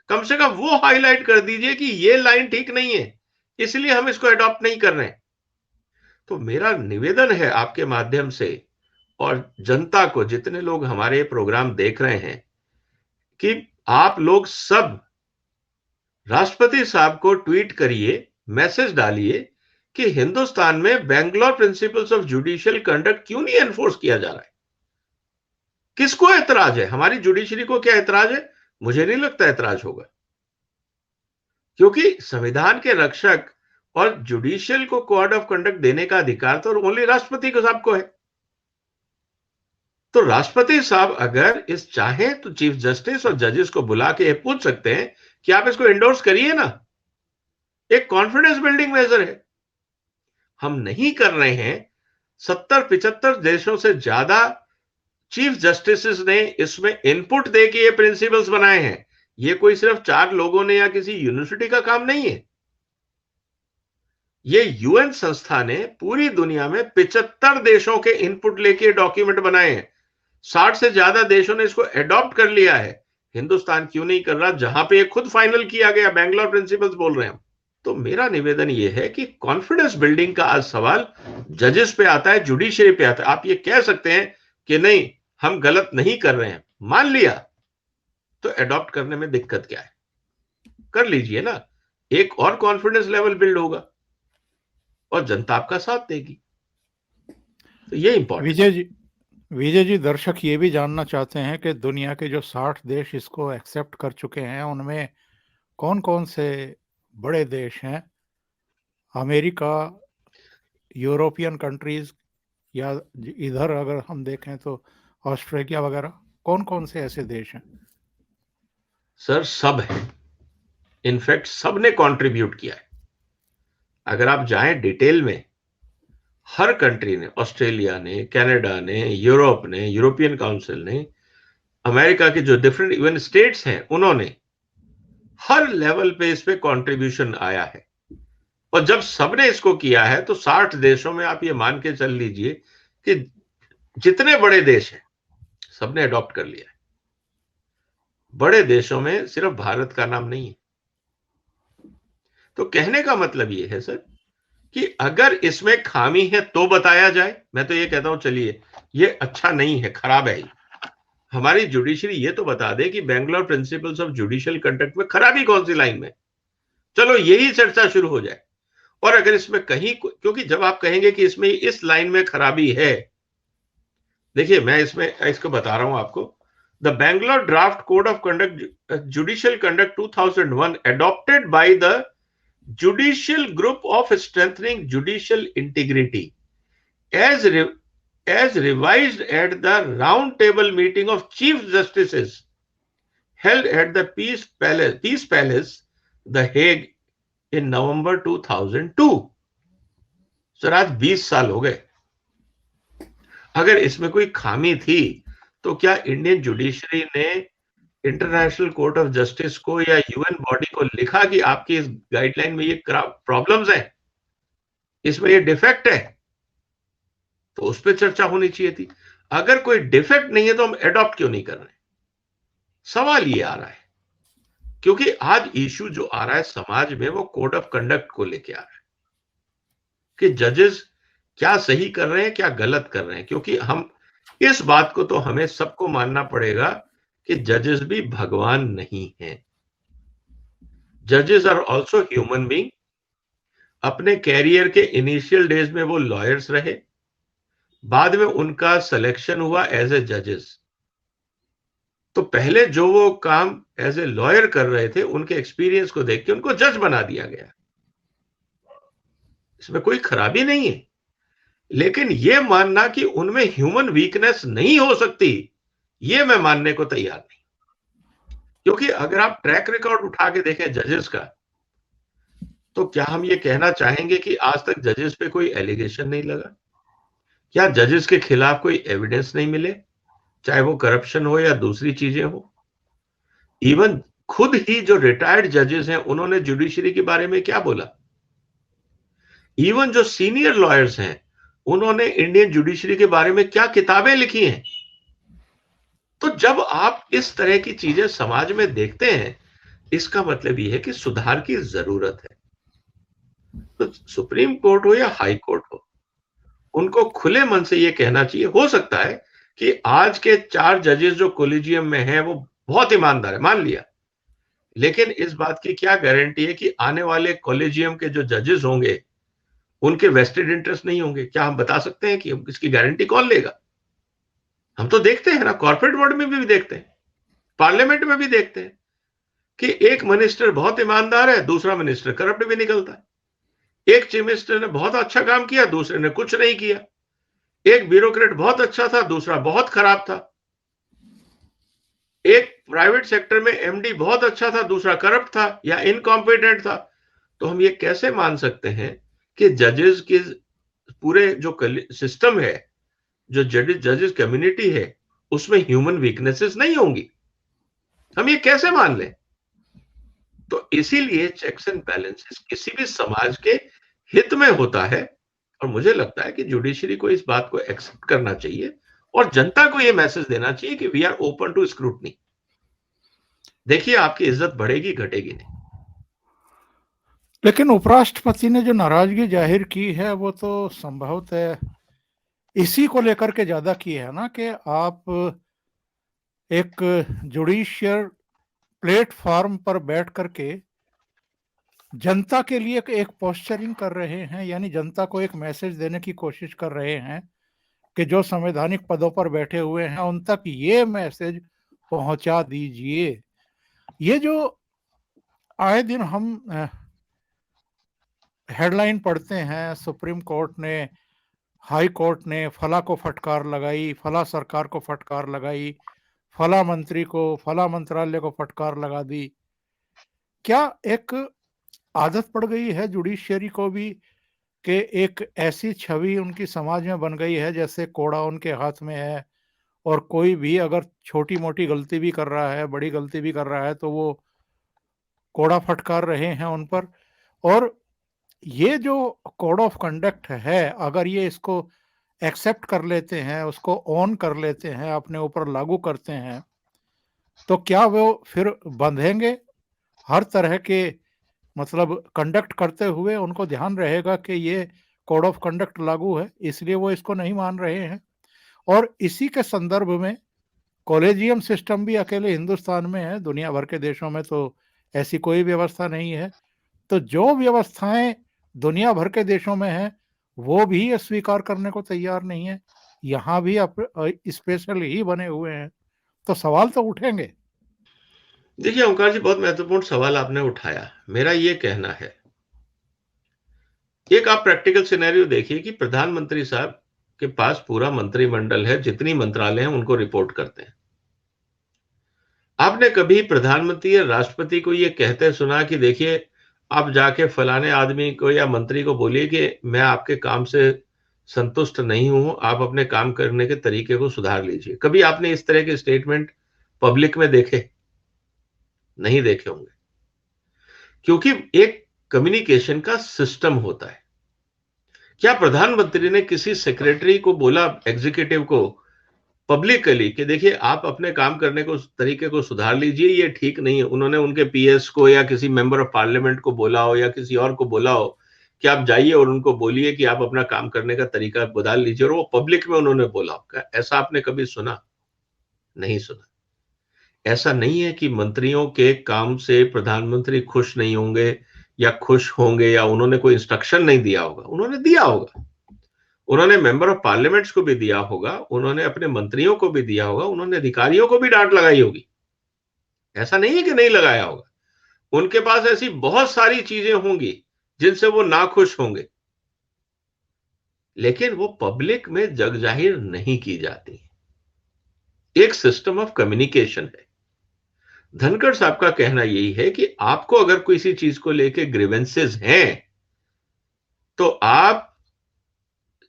कम से कम वो हाईलाइट कर दीजिए कि ये लाइन ठीक नहीं है, इसलिए हम इसको अडॉप्ट नहीं कर रहे हैं। तो मेरा निवेदन है आपके माध्यम से और जनता को, जितने लोग हमारे प्रोग्राम देख रहे हैं, कि आप लोग सब राष्ट्रपति साहब को ट्वीट करिए, मैसेज डालिए कि हिंदुस्तान में Bangalore principles of judicial conduct क्यों नहीं एनफोर्स किया जा रहा है? किसको ऐतराज है? हमारी जुडिशरी को क्या ऐतराज है? मुझे नहीं लगता ऐतराज होगा, क्योंकि संविधान के रक्षक और जुडिशियल को कोड ऑफ कंडक्ट देने का अधिकार तो ओनली राष्ट्रपति को साहब को है। तो राष्ट्रपति साहब अगर इस चाहे तो चीफ जस्टिस और जजेस को बुला के ये पूछ सकते हैं कि आप इसको एंडोर्स करिए ना, एक कॉन्फिडेंस बिल्डिंग मेजर है। हम नहीं कर रहे हैं। 70-75 देशों से ज्यादा चीफ जस्टिस ने इसमें इनपुट दे के ये प्रिंसिपल्स बनाए हैं। ये कोई सिर्फ 4 लोगों ने या किसी यूनिवर्सिटी का काम नहीं है। ये यूएन संस्था ने पूरी दुनिया में 75 देशों के इनपुट लेके डॉक्यूमेंट बनाए हैं। 60 से ज्यादा देशों ने इसको एडॉप्ट कर लिया है। हिंदुस्तान क्यों नहीं कर रहा, जहां पे ये खुद फाइनल किया गया? बैंगलोर प्रिंसिपल्स बोल रहे हैं हम। तो मेरा निवेदन ये है कि कॉन्फिडेंस बिल्डिंग का आज सवाल जजेस पे आता है, जुडिशरी पे आता है। आप ये कह सकते हैं कि नहीं हम गलत नहीं कर रहे हैं, मान लिया, तो एडॉप्ट करने में दिक्कत क्या है? कर लीजिए ना, एक और कॉन्फिडेंस लेवल बिल्ड होगा और जनता आपका साथ देगी। तो ये इंपॉर्टेंट। विजय जी, दर्शक ये भी जानना चाहते हैं कि दुनिया के जो 60 देश इसको एक्सेप्ट कर चुके हैं उनमें कौन कौन से बड़े देश हैं? अमेरिका, यूरोपियन कंट्रीज, या इधर अगर हम देखें तो ऑस्ट्रेलिया वगैरह, कौन कौन से ऐसे देश हैं? सर सब है, इनफैक्ट सब ने कंट्रीब्यूट किया है। अगर आप जाएं डिटेल में, हर कंट्री ने, ऑस्ट्रेलिया ने, कनाडा ने, यूरोप ने, यूरोपियन काउंसिल ने, अमेरिका के जो डिफरेंट इवन स्टेट्स हैं, उन्होंने हर लेवल पे इस पे कंट्रीब्यूशन आया है। और जब सबने इसको किया है तो 60 देशों में आप ये मान के चल लीजिए कि जितने बड़े देश हैं सबने अडॉप्ट कर लिया है। बड़े देशों में सिर्फ भारत का नाम नहीं है। तो कहने का मतलब ये है सर कि अगर इसमें खामी है तो बताया जाए। मैं तो ये कहता हूं चलिए ये अच्छा नहीं है, खराब है, हमारी जुडिशरी ये तो बता दे कि Bangalore principles of judicial conduct में खराबी कौन सी लाइन में, चलो यही चर्चा शुरू हो जाए। और अगर इसमें कहीं, क्योंकि जब आप कहेंगे कि इसमें इस लाइन में खराबी है, देखिए मैं इसमें इसको बता रहा हूं आपको। The Bangalore draft code of conduct judicial conduct 2001 adopted by the judicial group of strengthening judicial integrity as revised at the round table meeting of chief justices held at the Peace Palace, The Hague in November 2002। Sir आज 20 साल हो गए। अगर इसमें कोई खामी थी तो क्या इंडियन जुडिशरी ने इंटरनेशनल कोर्ट ऑफ जस्टिस को या यूएन बॉडी को लिखा कि आपकी इस गाइडलाइन में ये प्रॉब्लम्स हैं, इसमें ये डिफेक्ट है? तो उस पर चर्चा होनी चाहिए थी। अगर कोई डिफेक्ट नहीं है तो हम एडॉप्ट क्यों नहीं कर रहे? सवाल ये आ रहा है क्योंकि आज इश्यू जो आ रहा है समाज में वो कोड ऑफ कंडक्ट को लेके आ रहा है कि जजेस क्या सही कर रहे हैं, क्या गलत कर रहे हैं। क्योंकि हम इस बात को तो हमें सबको मानना पड़ेगा कि जजेस भी भगवान नहीं हैं। जजेस आर ऑल्सो ह्यूमन बीइंग। अपने कैरियर के इनिशियल डेज में वो लॉयर्स रहे, बाद में उनका सिलेक्शन हुआ एज ए जजेस। तो पहले जो वो काम एज ए लॉयर कर रहे थे, उनके एक्सपीरियंस को देख के उनको जज बना दिया गया। इसमें कोई खराबी नहीं है, लेकिन ये मानना कि उनमें ह्यूमन वीकनेस नहीं हो सकती, ये मैं मानने को तैयार नहीं। क्योंकि अगर आप ट्रैक रिकॉर्ड उठा के देखें जजेस का, तो क्या हम ये कहना चाहेंगे कि आज तक जजेस पे कोई एलिगेशन नहीं लगा? क्या जजेस के खिलाफ कोई एविडेंस नहीं मिले, चाहे वो करप्शन हो या दूसरी चीजें हो? इवन खुद ही जो रिटायर्ड जजेस हैं, उन्होंने जुडिशरी के बारे में क्या बोला? इवन जो सीनियर लॉयर्स हैं, उन्होंने इंडियन जुडिशरी के बारे में क्या किताबें लिखी हैं? तो जब आप इस तरह की चीजें समाज में देखते हैं, इसका मतलब ये है कि सुधार की जरूरत है। तो सुप्रीम कोर्ट हो या हाई कोर्ट हो, उनको खुले मन से ये कहना चाहिए। हो सकता है कि आज के 4 जजेस जो कोलिजियम में हैं, वो बहुत ईमानदार है, मान लिया। लेकिन इस बात की क्या गारंटी है कि आने वाले कॉलेजियम के जो जजेस होंगे, उनके वेस्टेड इंटरेस्ट नहीं होंगे? क्या हम बता सकते हैं कि इसकी गारंटी कौन लेगा? हम तो देखते हैं ना, कॉर्पोरेट वर्ल्ड में भी देखते हैं, पार्लियामेंट में भी देखते हैं कि एक मिनिस्टर बहुत ईमानदार है, दूसरा मिनिस्टर करप्ट भी निकलता है। एक चीफ मिनिस्टर ने बहुत अच्छा काम किया, दूसरे ने कुछ नहीं किया। एक ब्यूरोक्रेट बहुत अच्छा था, दूसरा बहुत खराब था। एक प्राइवेट सेक्टर में एमडी बहुत अच्छा था, दूसरा करप्ट था या इनकॉम्पिटेंट था। तो हम ये कैसे मान सकते हैं कि जजेस के पूरे जो सिस्टम है, जो जजेस कम्युनिटी है, उसमें ह्यूमन वीकनेसेस नहीं होंगी? हम ये कैसे मान लें? तो इसीलिए चेक्स एंड बैलेंसेस किसी भी समाज के हित में होता है, और मुझे लगता है कि जुडिशरी को इस बात को एक्सेप्ट करना चाहिए और जनता को यह मैसेज देना चाहिए कि we are open to scrutiny. देखिए, आपकी इज्जत बढ़ेगी, घटेगी नहीं। लेकिन उपराष्ट्रपति ने जो नाराजगी जाहिर की है, वो तो संभवतः इसी को लेकर के ज्यादा की है ना, कि आप एक जुडिशियल प्लेटफॉर्म पर बैठ करके जनता के लिए एक पोस्चरिंग कर रहे हैं, यानी जनता को एक मैसेज देने की कोशिश कर रहे हैं कि जो संवैधानिक पदों पर बैठे हुए हैं, उन तक ये मैसेज पहुंचा दीजिए। ये जो आए दिन हम हेडलाइन पढ़ते हैं, सुप्रीम कोर्ट ने, हाई कोर्ट ने फला को फटकार लगाई, फला सरकार को फटकार लगाई, फला मंत्री को, फला मंत्रालय को फटकार लगा दी, क्या एक आदत पड़ गई है जुडिशियरी को भी कि एक ऐसी छवि उनकी समाज में बन गई है जैसे कोड़ा उनके हाथ में है, और कोई भी अगर छोटी मोटी गलती भी कर रहा है, बड़ी गलती भी कर रहा है, तो वो कोड़ा फटकार रहे हैं उन पर। और ये जो कोड ऑफ कंडक्ट है, अगर ये इसको एक्सेप्ट कर लेते हैं, उसको ऑन कर लेते हैं, अपने ऊपर लागू करते हैं, तो क्या वो फिर बंधेंगे हर तरह के, मतलब कंडक्ट करते हुए उनको ध्यान रहेगा कि ये कोड ऑफ कंडक्ट लागू है, इसलिए वो इसको नहीं मान रहे हैं। और इसी के संदर्भ में कॉलेजियम सिस्टम भी अकेले हिंदुस्तान में है, दुनिया भर के देशों में तो ऐसी कोई व्यवस्था नहीं है। तो जो व्यवस्थाएं दुनिया भर के देशों में हैं, वो भी ये स्वीकार करने को तैयार नहीं है। यहाँ भी स्पेशल ही बने हुए हैं, तो सवाल तो उठेंगे। देखिए ओंकार जी, बहुत महत्वपूर्ण सवाल आपने उठाया। मेरा ये कहना है, एक आप प्रैक्टिकल सिनेरियो देखिए कि प्रधानमंत्री साहब के पास पूरा मंत्रिमंडल है, जितनी मंत्रालय हैं उनको रिपोर्ट करते हैं। आपने कभी प्रधानमंत्री या राष्ट्रपति को यह कहते सुना कि देखिए, आप जाके फलाने आदमी को या मंत्री को बोलिए कि मैं आपके काम से संतुष्ट नहीं हूं, आप अपने काम करने के तरीके को सुधार लीजिए? कभी आपने इस तरह के स्टेटमेंट पब्लिक में देखे? नहीं देखे होंगे, क्योंकि एक कम्युनिकेशन का सिस्टम होता है। क्या प्रधानमंत्री ने किसी सेक्रेटरी को बोला, एग्जीक्यूटिव को, पब्लिकली कि देखिए आप अपने काम करने को तरीके को सुधार लीजिए, ये ठीक नहीं है? उन्होंने उनके पीएस को या किसी मेंबर ऑफ पार्लियामेंट को बोला हो या किसी और को बोला हो कि आप जाइए और उनको बोलिए कि आप अपना काम करने का तरीका बदल लीजिए, और वो पब्लिक में उन्होंने बोला हो? क्या ऐसा आपने कभी सुना? नहीं सुना। ऐसा नहीं है कि मंत्रियों के काम से प्रधानमंत्री खुश नहीं होंगे या खुश होंगे, या उन्होंने कोई इंस्ट्रक्शन नहीं दिया होगा। उन्होंने दिया होगा, उन्होंने मेंबर ऑफ पार्लियामेंट्स को भी दिया होगा, उन्होंने अपने मंत्रियों को भी दिया होगा, उन्होंने अधिकारियों को भी डांट लगाई होगी। ऐसा नहीं है कि नहीं लगाया होगा। उनके पास ऐसी बहुत सारी चीजें होंगी जिनसे वो नाखुश होंगे। लेकिन वो पब्लिक में जग जाहिर नहीं की जाती। एक सिस्टम ऑफ कम्युनिकेशन है। धनखड़ साहब का कहना यही है कि आपको अगर किसी चीज को लेके ग्रीवेंसेस हैं तो आप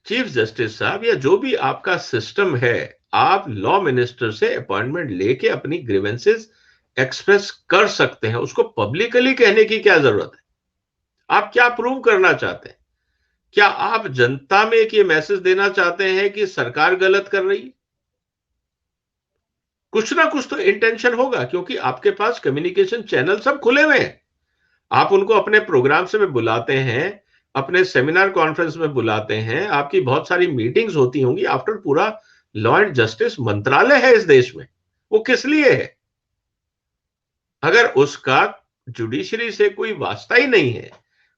चीफ जस्टिस साहब या जो भी आपका सिस्टम है, आप लॉ मिनिस्टर से अपॉइंटमेंट लेके अपनी ग्रीवेंसेस एक्सप्रेस कर सकते हैं। उसको पब्लिकली कहने की क्या जरूरत है? आप क्या प्रूव करना चाहते हैं? क्या आप जनता में एक ये मैसेज देना चाहते हैं कि सरकार गलत कर रही है? कुछ ना कुछ तो इंटेंशन होगा, क्योंकि आपके पास कम्युनिकेशन चैनल सब खुले हुए हैं। आप उनको अपने प्रोग्राम से में बुलाते हैं, अपने सेमिनार कॉन्फ्रेंस में बुलाते हैं, आपकी बहुत सारी मीटिंग्स होती होंगी। आफ्टर पूरा लॉ एंड जस्टिस मंत्रालय है इस देश में, वो किस लिए है? अगर उसका जुडिशरी से कोई वास्ता ही नहीं है,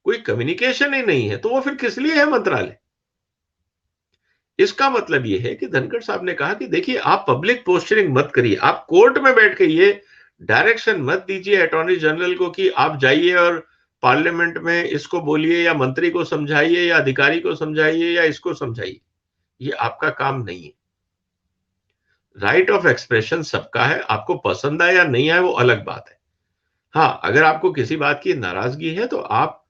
कोई कम्युनिकेशन ही नहीं है, तो वो फिर किस लिए है मंत्रालय? इसका मतलब यह है कि धनखड़ साहब ने कहा कि देखिए, आप पब्लिक पोस्चरिंग मत करिए, आप कोर्ट में बैठ के ये डायरेक्शन मत दीजिए अटॉर्नी जनरल को कि आप जाइए और पार्लियामेंट में इसको बोलिए या मंत्री को समझाइए या अधिकारी को समझाइए या इसको समझाइए। ये आपका काम नहीं है। राइट ऑफ एक्सप्रेशन सबका है, आपको पसंद आए या नहीं आए वो अलग बात है। हाँ, अगर आपको किसी बात की नाराजगी है तो आप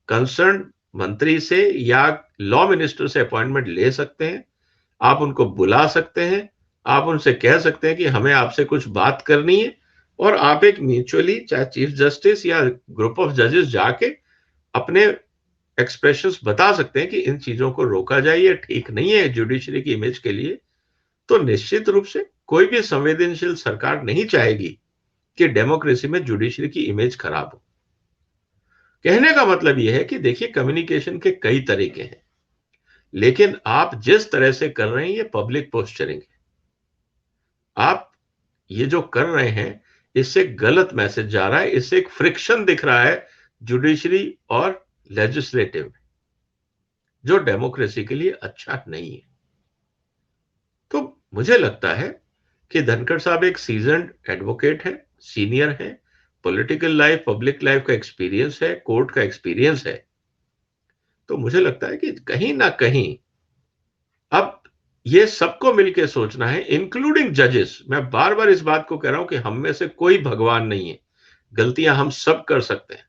कंसर्न मंत्री से या लॉ मिनिस्टर से अपॉइंटमेंट ले सकते हैं, आप उनको बुला सकते हैं, आप उनसे कह सकते हैं कि हमें आपसे कुछ बात करनी है, और आप एक म्यूचुअली, चाहे चीफ जस्टिस या ग्रुप ऑफ जजेस, जाके अपने एक्सप्रेशंस बता सकते हैं कि इन चीजों को रोका जाए, ये ठीक नहीं है जुडिशरी की इमेज के लिए। तो निश्चित रूप से कोई भी संवेदनशील सरकार नहीं चाहेगी कि डेमोक्रेसी में जुडिशरी की इमेज खराब हो। कहने का मतलब यह है कि देखिए, कम्युनिकेशन के कई तरीके हैं, लेकिन आप जिस तरह से कर रहे हैं ये पब्लिक पोस्चरिंग है। आप ये जो कर रहे हैं इससे गलत मैसेज जा रहा है, इससे एक फ्रिक्शन दिख रहा है जुडिशरी और लेजिस्लेटिव में, जो डेमोक्रेसी के लिए अच्छा नहीं है। तो मुझे लगता है कि धनखड़ साहब एक सीजन्ड एडवोकेट है, सीनियर है, पॉलिटिकल लाइफ, पब्लिक लाइफ का एक्सपीरियंस है, कोर्ट का एक्सपीरियंस है। तो मुझे लगता है कि कहीं ना कहीं अब ये सबको मिलकर सोचना है, इंक्लूडिंग जजेस। मैं बार बार इस बात को कह रहा हूं कि हम में से कोई भगवान नहीं है, गलतियां हम सब कर सकते हैं।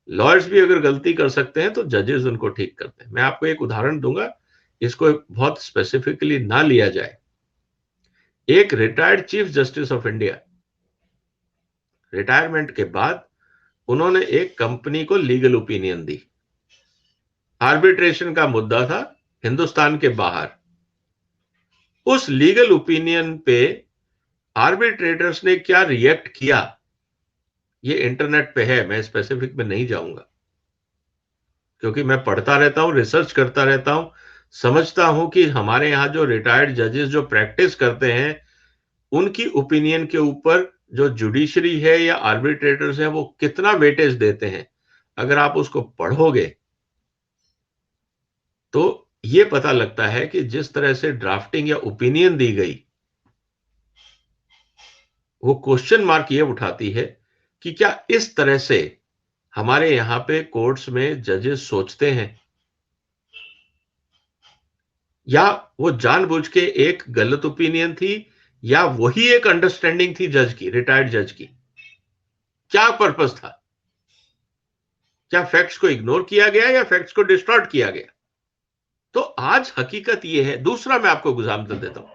लॉयर्स भी अगर गलती कर सकते हैं तो जजेस उनको ठीक करते हैं। मैं आपको एक उदाहरण दूंगा, इसको बहुत स्पेसिफिकली ना लिया जाए। एक retired chief justice of India, retirement के बाद उन्होंने एक कंपनी को लीगल ओपिनियन दी। आर्बिट्रेशन का मुद्दा था हिंदुस्तान के बाहर। उस लीगल ओपिनियन पे आर्बिट्रेटर्स ने क्या रिएक्ट किया, ये इंटरनेट पे है, मैं स्पेसिफिक में नहीं जाऊंगा, क्योंकि मैं पढ़ता रहता हूं, रिसर्च करता रहता हूं, समझता हूं कि हमारे यहां जो रिटायर्ड जजेस जो प्रैक्टिस करते हैं, उनकी ओपिनियन के ऊपर जो जुडिशरी है या आर्बिट्रेटर्स हैं वो कितना वेटेज देते हैं। अगर आप उसको पढ़ोगे तो ये पता लगता है कि जिस तरह से ड्राफ्टिंग या ओपिनियन दी गई, वो क्वेश्चन मार्क ये उठाती है कि क्या इस तरह से हमारे यहां पे कोर्ट्स में जजेस सोचते हैं, या वो जानबूझ के एक गलत ओपिनियन थी, या वही एक अंडरस्टैंडिंग थी जज की, रिटायर्ड जज की। क्या पर्पस था? क्या फैक्ट्स को इग्नोर किया गया या फैक्ट्स को डिस्टॉर्ट किया गया? तो आज हकीकत यह है। दूसरा मैं आपको एग्जाम्पल देता हूं,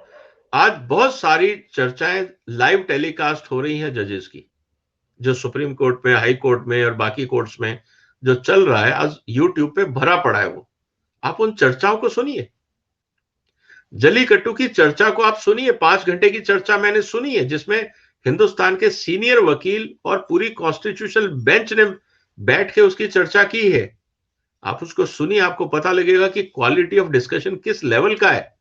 आज बहुत सारी चर्चाएं लाइव टेलीकास्ट हो रही हैं जजेस की, जो सुप्रीम कोर्ट में, हाई कोर्ट में और बाकी कोर्ट्स में जो चल रहा है, आज यूट्यूब पे भरा पड़ा है। वो आप उन चर्चाओं को सुनिए, जलीकट्टू की चर्चा को आप सुनिए। 5 घंटे की चर्चा मैंने सुनी है, जिसमें हिंदुस्तान के सीनियर वकील और पूरी कॉन्स्टिट्यूशनल बेंच ने बैठ के उसकी चर्चा की है। आप उसको सुनिए, आपको पता लगेगा कि क्वालिटी ऑफ डिस्कशन किस लेवल का है।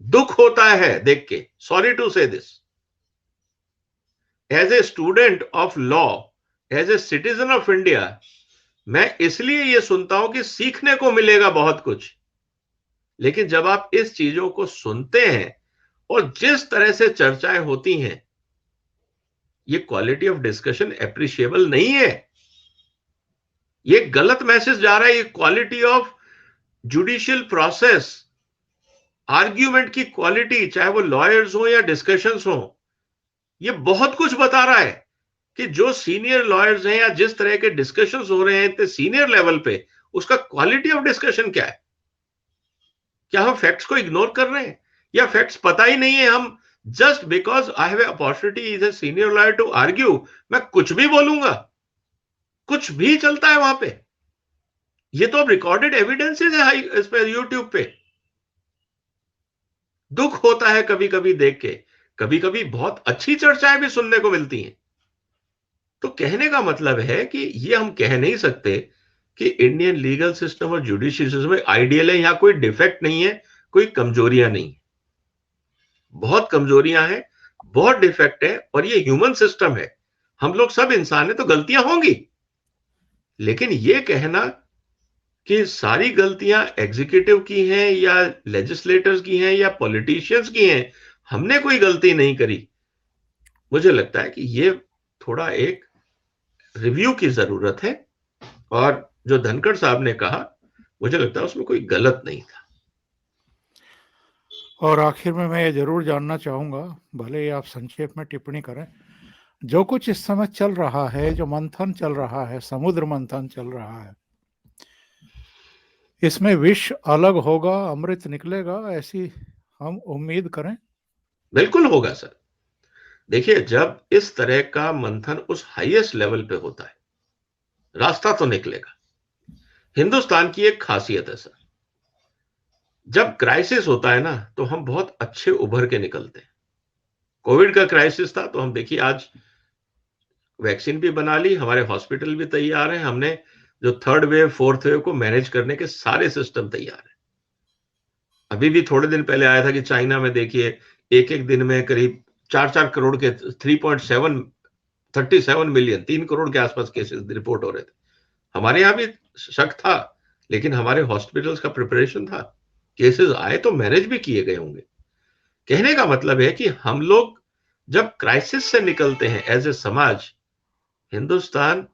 दुख होता है देख के, sorry to say this, as a student of law, as a citizen of India, मैं इसलिए ये सुनता हूं कि सीखने को मिलेगा बहुत कुछ। लेकिन जब आप इस चीजों को सुनते हैं और जिस तरह से चर्चाएं होती हैं, ये क्वालिटी ऑफ डिस्कशन एप्रिशिएबल नहीं है। ये गलत मैसेज जा रहा है। ये quality of judicial process, argument की क्वालिटी, चाहे वो लॉयर्स हो या डिस्कशंस हो, ये बहुत कुछ बता रहा है कि जो सीनियर लॉयर्स हैं या जिस तरह के डिस्कशंस हो रहे हैं इतने सीनियर लेवल पे, उसका क्वालिटी ऑफ डिस्कशन क्या है। क्या हम फैक्ट्स को इग्नोर कर रहे हैं या फैक्ट्स पता ही नहीं है। हम just because I have opportunity is a senior lawyer to argue, मैं कुछ भी बोलूंगा, कुछ भी चलता है वहां पे। ये तो अब रिकॉर्डेड एविडेंसेस है इस पे यूट्यूब पे। दुख होता है कभी कभी देख के, कभी कभी बहुत अच्छी चर्चाएं भी सुनने को मिलती हैं। तो कहने का मतलब है कि ये हम कह नहीं सकते कि इंडियन लीगल सिस्टम और जुडिशियल सिस्टम में आइडियल है, यहां कोई डिफेक्ट नहीं है, कोई कमजोरियां नहीं। बहुत कमजोरियां हैं, बहुत डिफेक्ट है, और ये ह्यूमन सिस्टम है, हम लोग सब इंसान हैं, तो गलतियां होंगी। लेकिन ये कहना कि सारी गलतियां एग्जीक्यूटिव की हैं या लेजिस्लेटर्स की हैं या पॉलिटिशियंस की हैं, हमने कोई गलती नहीं करी, मुझे लगता है कि ये थोड़ा एक रिव्यू की जरूरत है। और जो धनखड़ साहब ने कहा, मुझे लगता है उसमें कोई गलत नहीं था। और आखिर में मैं ये जरूर जानना चाहूंगा, भले ही आप संक्षेप में टिप्पणी करें, जो कुछ इस समय चल रहा है, जो मंथन चल रहा है, समुद्र मंथन चल रहा है, इसमें विष अलग होगा, अमृत निकलेगा, ऐसी हम उम्मीद करें? बिल्कुल होगा सर। देखिए, जब इस तरह का मंथन उस हाईएस्ट लेवल पे होता है, रास्ता तो निकलेगा। हिंदुस्तान की एक खासियत है सर, जब क्राइसिस होता है ना तो हम बहुत अच्छे उभर के निकलते हैं। कोविड का क्राइसिस था तो हम देखिए आज वैक्सीन भी बना ली, हमारे हॉस्पिटल भी तैयार हैं, हमने जो थर्ड वेव फोर्थ वेव को मैनेज करने के सारे सिस्टम तैयार हैं। अभी भी थोड़े दिन पहले आया था कि चाइना में देखिए एक एक दिन में करीब 4-4 करोड़ के 3.37 मिलियन 3 करोड़ के आसपास केसेस रिपोर्ट हो रहे थे। हमारे यहाँ भी शक था, लेकिन हमारे हॉस्पिटल्स का प्रिपरेशन था, केसेस आए तो मैनेज भी किए गए होंगे। कहने का मतलब है कि हम लोग जब क्राइसिस से निकलते हैं एज ए समाज, हिंदुस्तान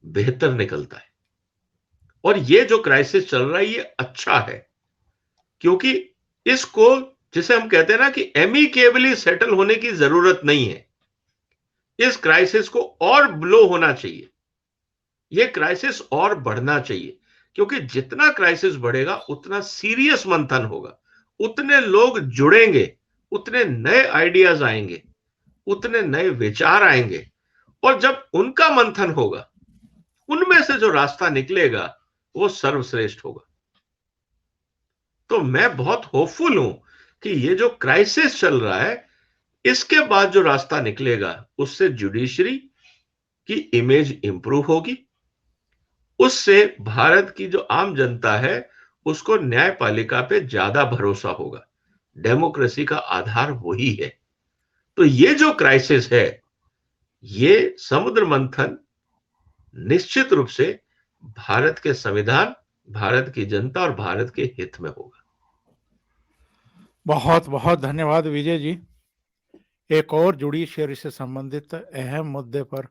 बेहतर निकलता है। और ये जो क्राइसिस चल रहा है ये अच्छा है, क्योंकि इसको, जिसे हम कहते हैं ना कि एमिकेबली सेटल होने की जरूरत नहीं है, इस क्राइसिस को और ब्लो होना चाहिए, ये क्राइसिस और बढ़ना चाहिए। क्योंकि जितना क्राइसिस बढ़ेगा उतना सीरियस मंथन होगा, उतने लोग जुड़ेंगे, उतने नए आइडियाज आएंगे, उतने नए विचार आएंगे, और जब उनका मंथन होगा उनमें से जो रास्ता निकलेगा वो सर्वश्रेष्ठ होगा। तो मैं बहुत होपफुल हूं कि ये जो क्राइसिस चल रहा है, इसके बाद जो रास्ता निकलेगा उससे जुडिशरी की इमेज इंप्रूव होगी, उससे भारत की जो आम जनता है उसको न्यायपालिका पे ज्यादा भरोसा होगा। डेमोक्रेसी का आधार वही है। तो ये जो क्राइसिस है, ये समुद्र मंथन निश्चित रूप से भारत के संविधान, भारत की जनता और भारत के हित में होगा। बहुत बहुत धन्यवाद विजय जी, एक और जुडिशरी से संबंधित अहम मुद्दे पर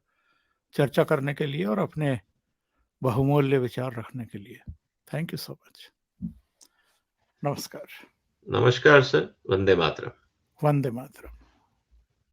चर्चा करने के लिए और अपने बहुमूल्य विचार रखने के लिए। Thank you so much. नमस्कार। नमस्कार सर। वंदे मातरम। वंदे मातरम।